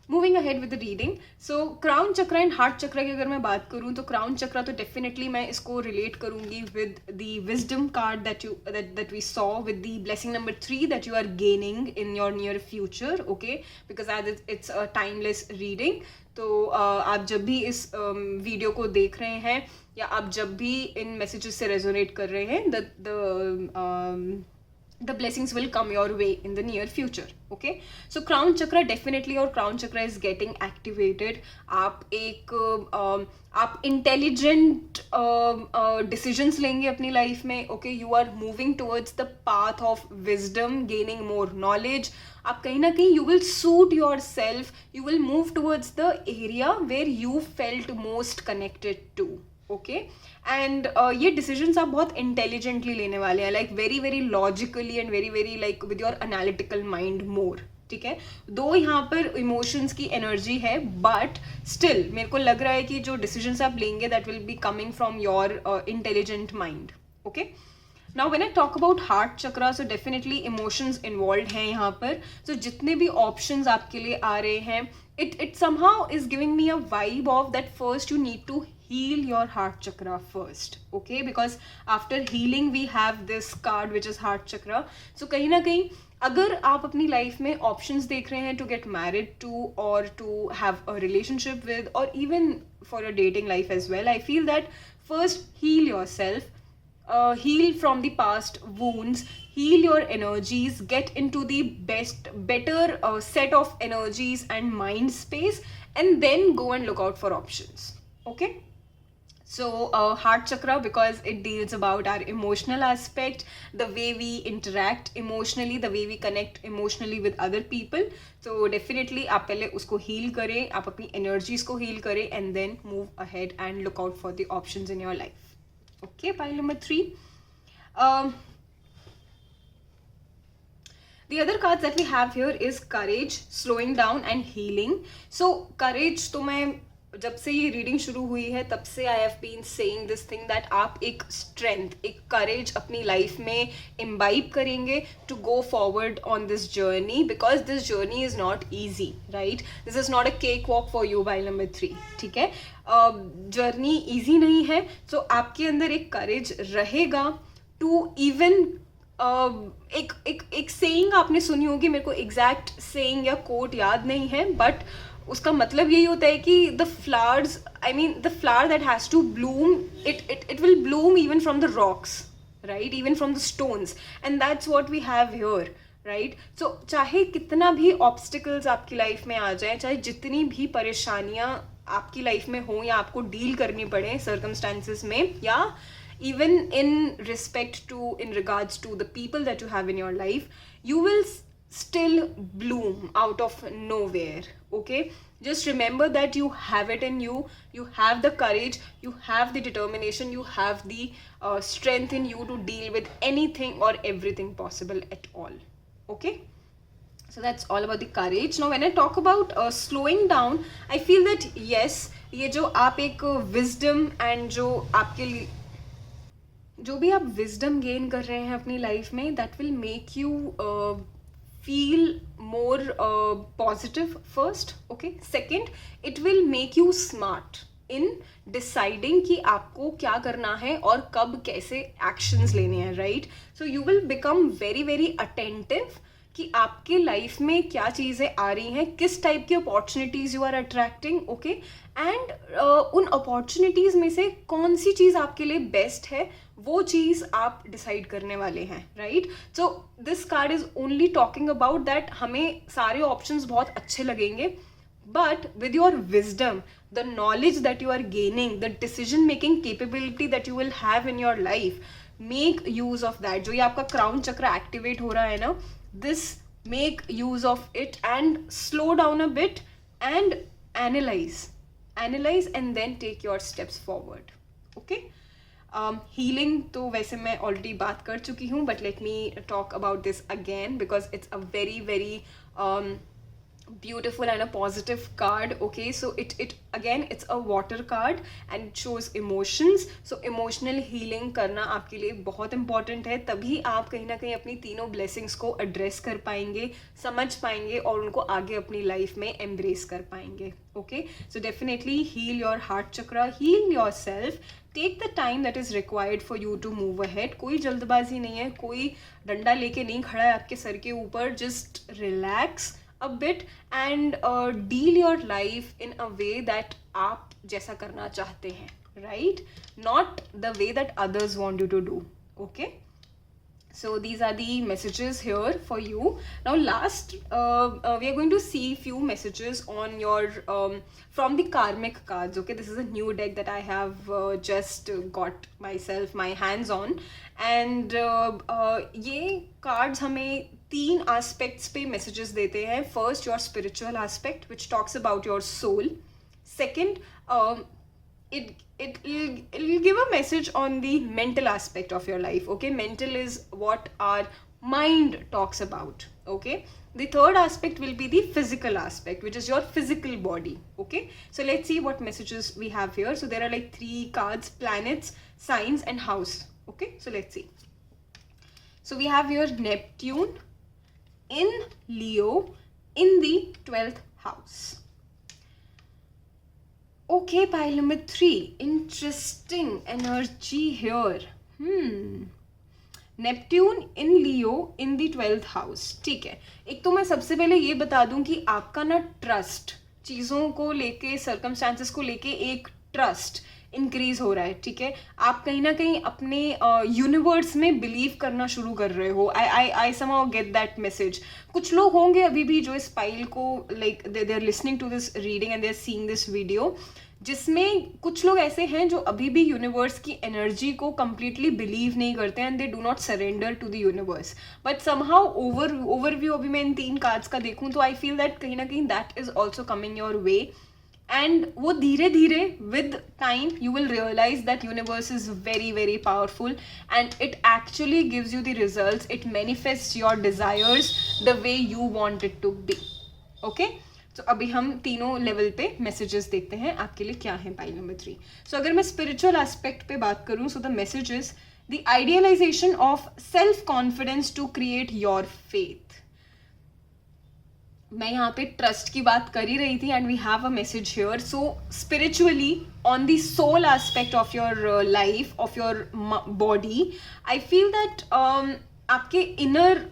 moving ahead with the reading. So crown chakra and heart chakra की अगर मैं बात करूँ तो crown चक्रा तो definitely मैं इसको relate करूँगी with the wisdom card that we saw with the blessing number 3 that you are gaining in your near future. Okay, because as it's a timeless reading. तो आप जब भी इस वीडियो को देख रहे हैं या आप जब भी इन मैसेजेस से रेजोनेट कर रहे हैं, the blessings will come your way in the near future. Okay, so crown chakra definitely, और crown chakra is getting activated. आप intelligent decisions लेंगे अपनी life में. Okay, you are moving towards the path of wisdom, gaining more knowledge. आप कहीं ना कहीं you will suit yourself, you will move towards the area where you felt most connected to. Okay, and ये decisions आप बहुत intelligently लेने वाले हैं, like very very logically and very very like with your analytical mind more. ठीक है, दो यहाँ पर इमोशंस की एनर्जी है, बट स्टिल मेरे को लग रहा है कि जो डिसीजंस आप लेंगे that will be coming from your intelligent mind. Okay, now when I talk about heart chakra, so definitely emotions involve हैं यहाँ पर. सो जितने भी ऑप्शंस आपके लिए आ रहे हैं, it somehow is giving me a vibe of that first you need to heal your heart chakra first. Okay, because after healing we have this card which is heart chakra. So कहीं ना कहीं अगर आप अपनी life में options देख रहे हैं टू गेट मैरिड टू और to have a relationship with, और even for your dating life as well, I feel that first heal yourself, heal from the past wounds, heal your energies, get into the better set of energies and mind space, and then go and look out for options. Okay, so heart chakra, because it deals about our emotional aspect, the way we interact emotionally, the way we connect emotionally with other people. So definitely आप पहले उसको heal करें, आप अपनी energies को heal करें, and then move ahead and look out for the options in your life. Okay, pile number 3. The other cards that we have here is courage, slowing down and healing. So courage, तो मैं जब से ये reading शुरू हुई है तब से I have been saying this thing that आप एक स्ट्रेंथ, एक करेज अपनी लाइफ में इम्बाइब करेंगे to go forward on this journey, because this journey is not easy, right. This is not a cake walk for you. Pile number 3, ठीक है, journey easy नहीं है. सो आपके अंदर एक करेज रहेगा टू इवन एक सेइंग आपने सुनी होगी, मेरे को एग्जैक्ट सेइंग या कोट याद नहीं है, बट उसका मतलब यही होता है कि the flowers, I mean the flower that has to bloom, it will bloom even from the rocks, right, even from the stones, and that's what we have here, right. So चाहे कितना भी obstacles आपकी life में आ जाए, चाहे जितनी भी परेशानियाँ आपकी लाइफ में हों या आपको डील करनी पड़े सर्कमस्टांसिस में, या even in respect to, in regards to the people that you have in your life, you will still bloom out of nowhere. Okay, just remember that you have it in you, you have the courage, you have the determination, you have the strength in you to deal with anything or everything possible at all. Okay, so that's all about the courage. Now when I talk about slowing down, I feel that yes, ये जो आप एक wisdom and जो आपके लिए जो भी आप विजडम गेन कर रहे हैं अपनी लाइफ में, that will make you feel more positive first. Okay, second, it will make you smart in deciding कि आपको क्या करना है और कब कैसे एक्शंस लेने हैं, right. So you will become very very attentive कि आपके लाइफ में क्या चीज़ें आ रही हैं, किस टाइप की opportunities you are attracting. Okay, and उन अपॉर्चुनिटीज़ में से कौन सी चीज़ आपके लिए बेस्ट है, वो चीज़ आप डिसाइड करने वाले हैं, right. So this card is only talking about that हमें सारे ऑप्शंस बहुत अच्छे लगेंगे, but with your wisdom, the knowledge that you are gaining, the decision making capability that you will have in your life, make use of that. जो ये आपका crown चक्र activate हो रहा है ना, this make use of it and slow down a bit and analyze and then take your steps forward. Okay, healing तो वैसे मैं ऑलरेडी बात कर चुकी हूँ, but let me talk about this again because it's a very very beautiful and a positive card. Okay, so it again, it's a water card and it shows emotions. So emotional healing करना आपके लिए बहुत important है, तभी आप कहीं ना कहीं अपनी तीनों blessings को address कर पाएंगे, समझ पाएंगे और उनको आगे अपनी life में embrace कर पाएंगे. Okay, so definitely heal your heart chakra, heal yourself. Take the time that is required for you to move ahead. कोई जल्दबाजी नहीं है, कोई डंडा लेके नहीं खड़ा है आपके सर के ऊपर. Just relax a bit and deal your life in a way that आप जैसा करना चाहते हैं, right? Not the way that others want you to do. Okay, so these are the messages here for you. Now last we are going to see few messages on your from the karmic cards. Okay, this is a new deck that I have just got myself my hands on and ये cards हमें 3 aspects पे messages देते हैं. First, your spiritual aspect which talks about your soul. Second, it'll give a message on the mental aspect of your life. Okay, mental is what our mind talks about. Okay, the third aspect will be the physical aspect, which is your physical body. Okay, so let's see what messages we have here. So there are like 3 cards: planets, signs and house. Okay, so let's see. So we have here Neptune in Leo in the 12th house. Okay, pile number 3. Interesting energy here. Neptune in Leo in the 12th house. ठीक है, एक तो मैं सबसे पहले ये बता दूं कि आपका ना ट्रस्ट, चीज़ों को लेके, सर्कमस्टांसेस को लेके एक ट्रस्ट इंक्रीज हो रहा है. ठीक है, आप कहीं ना कहीं अपने यूनिवर्स में बिलीव करना शुरू कर रहे हो. I somehow get that message. कुछ लोग होंगे अभी भी जो इस पाइल को like they are listening to this reading and they are seeing this video, जिसमें कुछ लोग ऐसे हैं जो अभी भी यूनिवर्स की एनर्जी को कंप्लीटली बिलीव नहीं करते and they do not surrender to the universe. But somehow overview अभी मैं इन 3 कार्ड्स का देखूं तो आई फील दैट कहीं ना कहीं that is also coming your way. And वो धीरे धीरे with time you will realise that universe is very very powerful and it actually gives you the results. It manifest your desires the way you want it to be. Okay, तो अभी हम तीनों level पे messages देखते हैं आपके लिए क्या है पाइल नंबर 3. सो अगर मैं स्पिरिचुअल एस्पेक्ट पे बात करूं, so the message is the idealisation of self confidence to create your faith. मैं यहाँ पे ट्रस्ट की बात कर ही रही थी and we have a message here. So spiritually on the soul aspect of your life, of your body, I feel that आपके इनर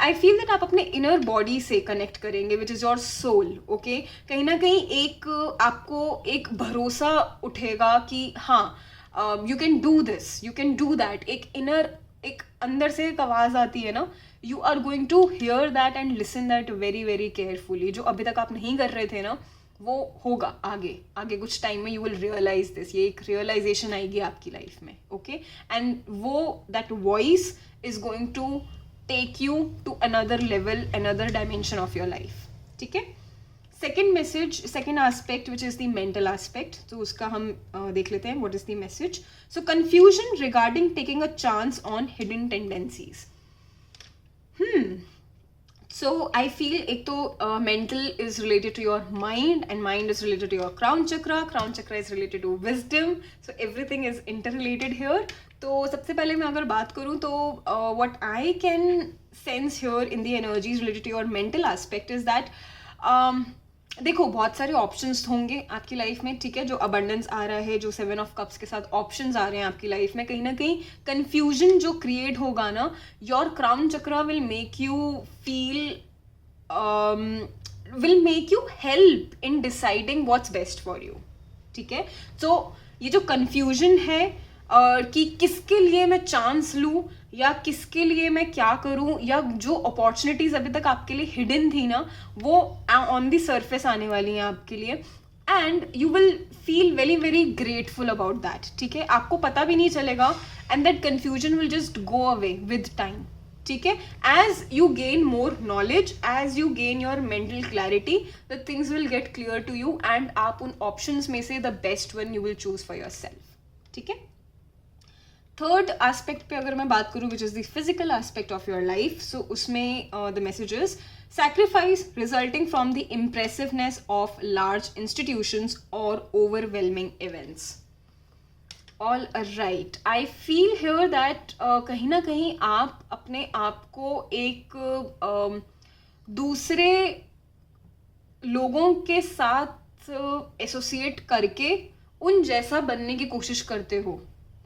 आई फील दैट आप अपने इनर बॉडी से कनेक्ट करेंगे which is your soul. Okay, कहीं ना कहीं एक आपको एक भरोसा उठेगा कि हाँ you can do this, you can do that. एक इनर, एक अंदर से एक आवाज़ आती है ना, you are going to hear that and listen that very very carefully. जो अभी तक आप नहीं कर रहे थे ना, वो होगा आगे आगे कुछ टाइम में. यू विल रियलाइज दिस, ये एक रियलाइजेशन आएगी आपकी लाइफ में. ओके, एंड वो that voice is going to take you to another level, another dimension of your life. ठीक है, second message, second aspect which is the mental aspect, तो उसका हम देख लेते हैं. what is the message? So confusion regarding taking a chance on hidden tendencies. So I feel एक तो mental is related to your mind and mind is related to your crown chakra is related to wisdom, so everything is interrelated here. तो सबसे पहले मैं अगर बात करूँ तो what I can sense here in the energies related to your mental aspect is that देखो बहुत सारे ऑप्शंस होंगे आपकी लाइफ में. ठीक है, जो अबंडेंस आ रहा है, जो 7 ऑफ कप्स के साथ ऑप्शंस आ रहे हैं आपकी लाइफ में, कहीं ना कहीं कन्फ्यूजन जो क्रिएट होगा ना, your crown chakra will make you feel, will make you help in deciding what's best for you. ठीक है, तो ये जो कन्फ्यूजन है कि किसके लिए मैं चांस लूँ या किसके लिए मैं क्या करूँ, या जो अपॉर्चुनिटीज़ अभी तक आपके लिए हिडन थी ना, वो ऑन द सरफेस आने वाली हैं आपके लिए and you will feel very very grateful about that. ठीक है, आपको पता भी नहीं चलेगा and that confusion will just go away with time. ठीक है. As you gain more knowledge, as you gain your mental clarity, the things will get clear to you and आप उन options में से the best one you will choose for yourself. ठीक है. Third aspect पे अगर मैं बात करूँ, which is the physical aspect of your life, so उसमें the messages sacrifice resulting from the impressiveness of large institutions or overwhelming events. All right, I feel here that कहीं ना कहीं आप अपने आप को एक दूसरे लोगों के साथ एसोसिएट करके उन जैसा बनने की कोशिश करते हो.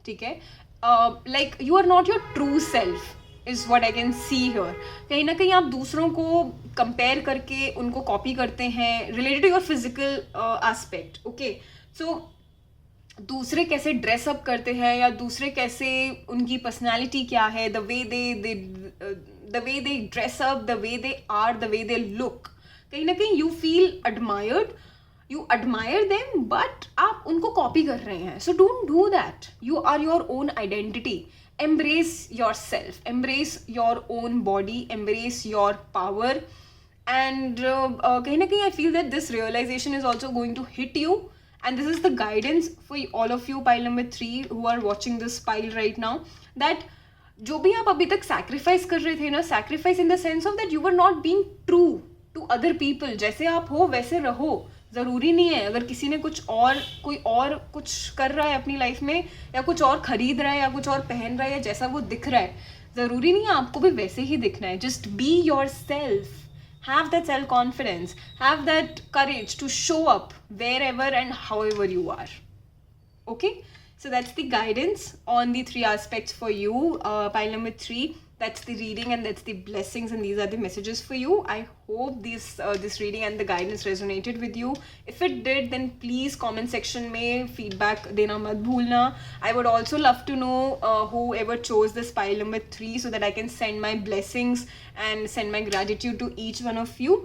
ठीक है. Like you are not your true self is what I can see here. कहीं ना कहीं आप दूसरों को कंपेयर करके उनको कॉपी करते हैं related to your physical aspect. Okay, so दूसरे कैसे ड्रेसअप करते हैं या दूसरे कैसे उनकी पर्सनैलिटी क्या है, the way they dress up, the way they are, the way they look, कहीं ना कहीं you feel admired, you admire them, but आप उनको कॉपी कर रहे हैं. So don't do that. You are your own identity. Embrace yourself. Embrace your own body. Embrace your power. And कहीं ना कहीं I feel that this realization is also going to hit you. And this is the guidance for all of you, pile number 3, who are watching this pile right now. That जो भी आप अभी तक sacrifice कर रहे थे ना, sacrifice in the sense of that you were not being true to other people. जैसे आप हो वैसे रहो. ज़रूरी नहीं है अगर किसी ने कोई और कुछ कर रहा है अपनी लाइफ में, या कुछ और खरीद रहा है, या कुछ और पहन रहा है, या जैसा वो दिख रहा है, ज़रूरी नहीं है आपको भी वैसे ही दिखना है. Just be yourself, have that self confidence, have that courage to show up wherever and however you are. Okay, so that's the guidance on the 3 aspects for you, pile number 3. That's the reading and that's the blessings, and these are the messages for you. I hope this reading and the guidance resonated with you. If it did, then please comment section में feedback देना मत भूलना. I would also love to know whoever chose this pile number 3, so that I can send my blessings and send my gratitude to each one of you.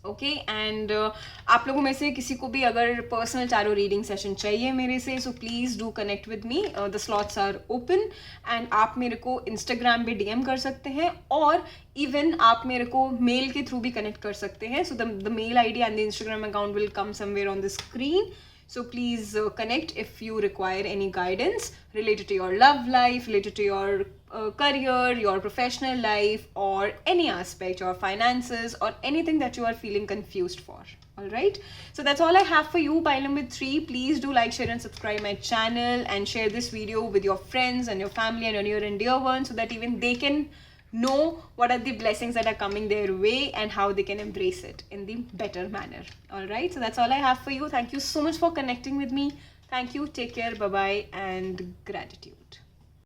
Okay, and आप लोगों में से किसी को भी अगर पर्सनल टैरो रीडिंग सेशन चाहिए मेरे से, so please do connect with me. The slots are open and आप मेरे को इंस्टाग्राम पे डीएम कर सकते हैं, और इवन आप मेरे को मेल के थ्रू भी कनेक्ट कर सकते हैं. So the mail ID and the Instagram account will come somewhere on the screen. So please connect if you require any guidance related to your love life, related to your career, your professional life, or any aspect, your finances, or anything that you are feeling confused for. Alright, so that's all I have for you, pile number 3. Please do like, share and subscribe my channel, and share this video with your friends and your family and your near and dear ones, so that even they can know what are the blessings that are coming their way and how they can embrace it in the better manner. All right, so that's all I have for you. Thank you so much for connecting with me. Thank you, take care, bye bye, and gratitude.